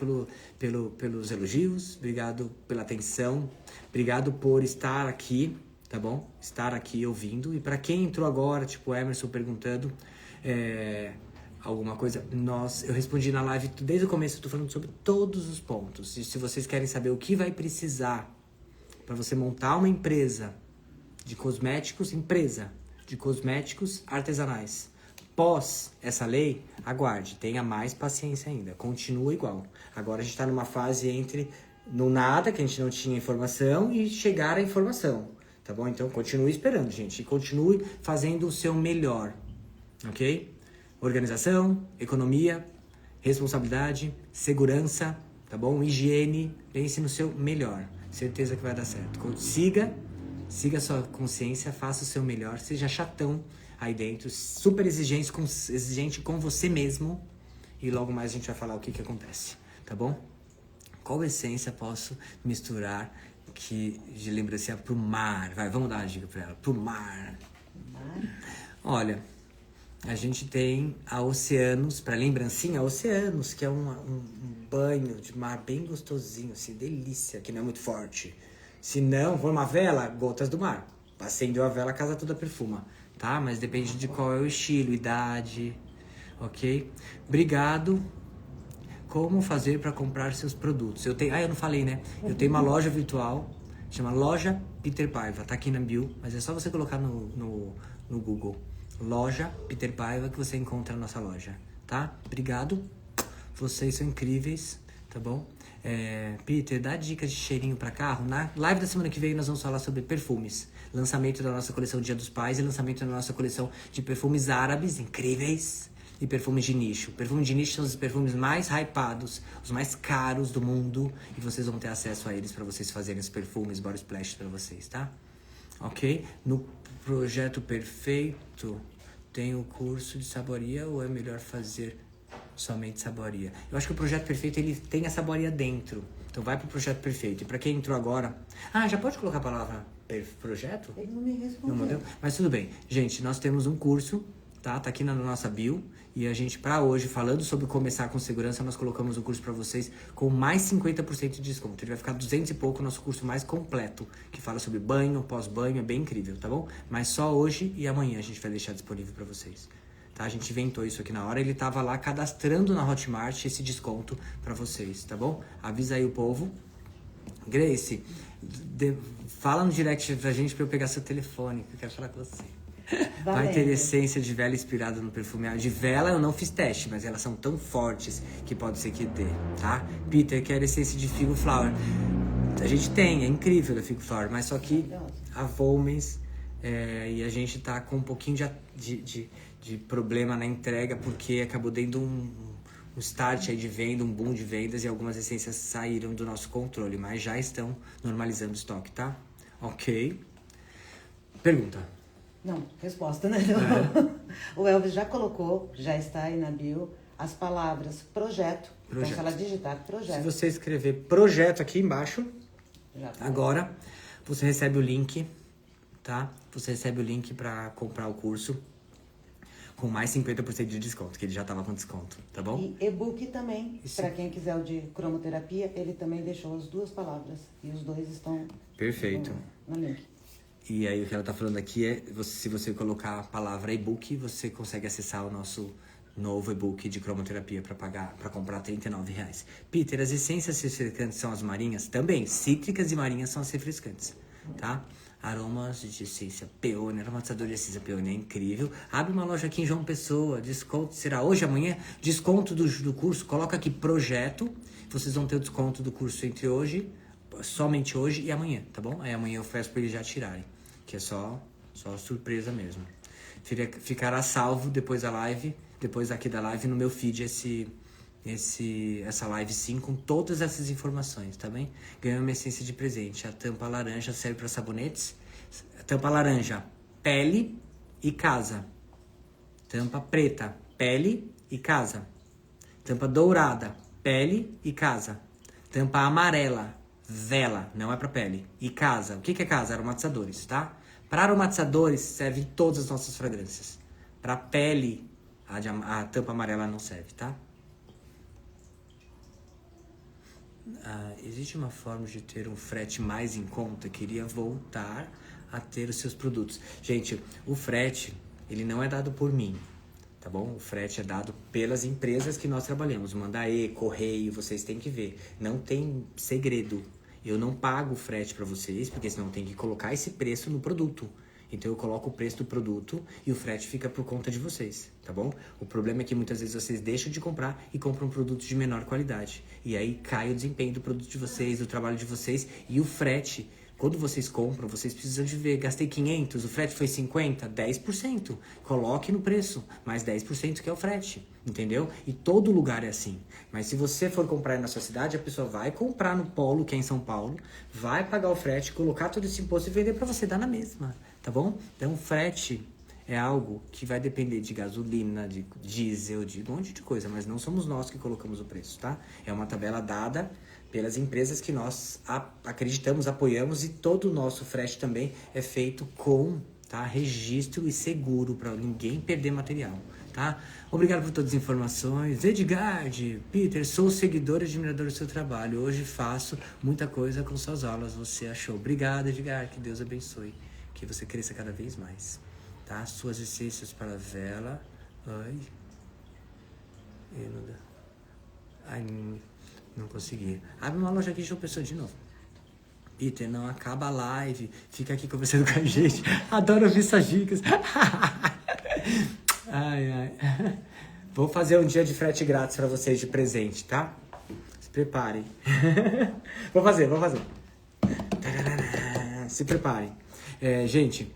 pelos elogios, obrigado pela atenção, obrigado por estar aqui, tá bom? Estar aqui ouvindo. E para quem entrou agora, tipo o Emerson perguntando alguma coisa, eu respondi na live desde o começo, eu tô falando sobre todos os pontos. E se vocês querem saber o que vai precisar para você montar uma empresa de cosméticos artesanais, pós essa lei, aguarde, tenha mais paciência ainda, continua igual. Agora a gente tá numa fase entre no nada, que a gente não tinha informação, e chegar à informação, tá bom? Então continue esperando, gente, e continue fazendo o seu melhor, ok? Organização, economia, responsabilidade, segurança, tá bom? Higiene, pense no seu melhor, certeza que vai dar certo. Siga a sua consciência, faça o seu melhor, seja chatão aí dentro, super exigente com você mesmo, e logo mais a gente vai falar o que acontece, tá bom? Qual essência posso misturar de lembrança pro mar? Vai, vamos dar uma dica pra ela. Pro mar. Olha, a gente tem a Oceanos, pra lembrancinha, a Oceanos, que é um banho de mar bem gostosinho, assim, delícia, que não é muito forte. Se não, for uma vela, gotas do mar. Acendeu a vela, a casa toda perfuma. Tá? Mas depende de qual é o estilo, idade, ok? Obrigado. como fazer para comprar seus produtos. Eu não falei, né? Eu tenho uma loja virtual, chama Loja Peter Paiva, tá aqui na bio, mas é só você colocar no Google. Loja Peter Paiva que você encontra a nossa loja, tá? Obrigado, vocês são incríveis, tá bom? Peter, dá dicas de cheirinho para carro. Na live da semana que vem nós vamos falar sobre perfumes. Lançamento da nossa coleção Dia dos Pais e lançamento da nossa coleção de perfumes árabes incríveis e perfumes de nicho. Perfumes de nicho são os perfumes mais hypados, os mais caros do mundo e vocês vão ter acesso a eles para vocês fazerem os perfumes body splash para vocês, tá? Ok? No projeto perfeito tem o curso de saboria ou é melhor fazer somente saboria? Eu acho que o projeto perfeito ele tem a saboria dentro. Então vai pro projeto perfeito. E para quem entrou agora, já pode colocar a palavra projeto? Ele não me respondeu. Não mandou? Mas tudo bem. Gente, nós temos um curso, tá? Tá aqui na nossa bio. E a gente, para hoje, falando sobre começar com segurança, nós colocamos um curso para vocês com mais 50% de desconto. Ele vai ficar 200 e pouco, o nosso curso mais completo, que fala sobre banho, pós-banho, é bem incrível, tá bom? Mas só hoje e amanhã a gente vai deixar disponível para vocês. Tá? A gente inventou isso aqui na hora, ele tava lá cadastrando na Hotmart esse desconto para vocês, tá bom? Avisa aí o povo. Grace, fala no direct pra gente pra eu pegar seu telefone, que eu quero falar com você. Vai ter essência de vela inspirada no perfume. De vela eu não fiz teste, mas elas são tão fortes que pode ser que dê, tá? Peter, quer essência de Figo Flower. A gente tem, é incrível da Figo Flower, mas só que a Volmens e a gente tá com um pouquinho de problema na entrega porque acabou dando um start aí de venda, um boom de vendas e algumas essências saíram do nosso controle, mas já estão normalizando o estoque, tá? Ok. Pergunta. Não, resposta, né? O Elvis já colocou, já está aí na bio, as palavras projeto. Então, se ela digitar projeto. Se você escrever projeto aqui embaixo, tá. Agora você recebe o link, tá? Você recebe o link para comprar o curso com mais 50% de desconto, que ele já estava com desconto, tá bom? E e-book também, para quem quiser o de cromoterapia, ele também deixou as duas palavras. E os dois estão perfeito no link. E aí o que ela tá falando aqui é, se você colocar a palavra e-book, você consegue acessar o nosso novo e-book de cromoterapia para comprar R$39. Peter, as essências refrescantes são as marinhas? Também, cítricas e marinhas são as refrescantes, tá? Aromas de essência peônia, aromatizador de essência peônia é incrível. Abre uma loja aqui em João Pessoa, desconto será hoje, amanhã, desconto do curso, coloca aqui projeto, vocês vão ter o desconto do curso entre hoje, somente hoje e amanhã, tá bom? Aí amanhã eu peço para eles já tirarem, que é só surpresa mesmo. Ficará salvo depois da live, depois aqui da live no meu feed essa live sim com todas essas informações, tá bem? Ganhou uma essência de presente. A tampa laranja serve para sabonetes. Tampa laranja, pele e casa. Tampa preta, pele e casa. Tampa dourada, pele e casa. Tampa amarela, vela, não é para pele. E casa. O que é casa? Aromatizadores, tá? Para aromatizadores servem todas as nossas fragrâncias. Para pele, a tampa amarela não serve, tá? Existe uma forma de ter um frete mais em conta? Queria voltar a ter os seus produtos. Gente, o frete, ele não é dado por mim, tá bom? O frete é dado pelas empresas que nós trabalhamos. Mandaê, Correio, vocês têm que ver. Não tem segredo. Eu não pago o frete para vocês, porque senão tem que colocar esse preço no produto. Então eu coloco o preço do produto e o frete fica por conta de vocês, tá bom? O problema é que muitas vezes vocês deixam de comprar e compram um produto de menor qualidade. E aí cai o desempenho do produto de vocês, do trabalho de vocês e o frete. Quando vocês compram, vocês precisam de ver, gastei 500, o frete foi 50, 10%. Coloque no preço, mais 10% que é o frete, entendeu? E todo lugar é assim. Mas se você for comprar na sua cidade, a pessoa vai comprar no Polo, que é em São Paulo, vai pagar o frete, colocar todo esse imposto e vender para você, dá na mesma, tá bom? Então o frete é algo que vai depender de gasolina, de diesel, de um monte de coisa, mas não somos nós que colocamos o preço, tá? É uma tabela dada pelas empresas que nós acreditamos, apoiamos e todo o nosso frete também é feito com, tá, registro e seguro para ninguém perder material, tá? Obrigado por todas as informações. Edgard, Peter, sou seguidor e admirador do seu trabalho. Hoje faço muita coisa com suas aulas, você achou? Obrigado, Edgard, que Deus abençoe, que você cresça cada vez mais, tá? Suas essências para vela, Ai, não consegui. Abre uma loja aqui de João Pessoa de novo. Peter, não acaba a live. Fica aqui conversando com a gente. Adoro ouvir suas dicas. Ai, ai. Vou fazer um dia de frete grátis pra vocês de presente, tá? Se preparem. Vou fazer. Se preparem. Gente,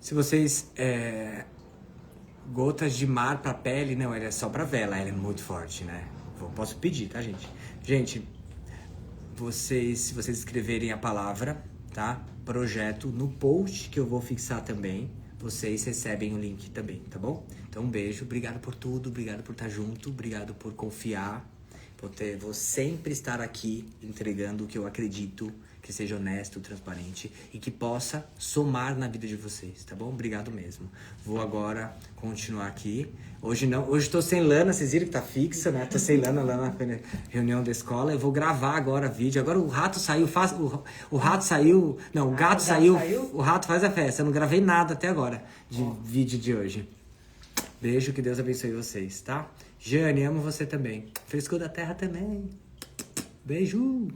se vocês... gotas de mar pra pele, não, ela é só pra vela, ela é muito forte, né? Posso pedir, tá, gente? Gente, se vocês escreverem a palavra, tá? Projeto no post que eu vou fixar também, vocês recebem o link também, tá bom? Então um beijo, obrigado por tudo, obrigado por estar junto, obrigado por confiar, vou sempre estar aqui entregando o que eu acredito, que seja honesto, transparente e que possa somar na vida de vocês, tá bom? Obrigado mesmo. Vou agora continuar aqui. Hoje tô sem Lana, vocês viram que tá fixa, né? Tô sem Lana lá na reunião da escola. Eu vou gravar agora vídeo. Agora o rato saiu, o rato saiu, não, o gato saiu, o rato faz a festa. Eu não gravei nada até agora de vídeo de hoje. Beijo, que Deus abençoe vocês, tá? Jane, amo você também. Frescor da terra também. Beijo!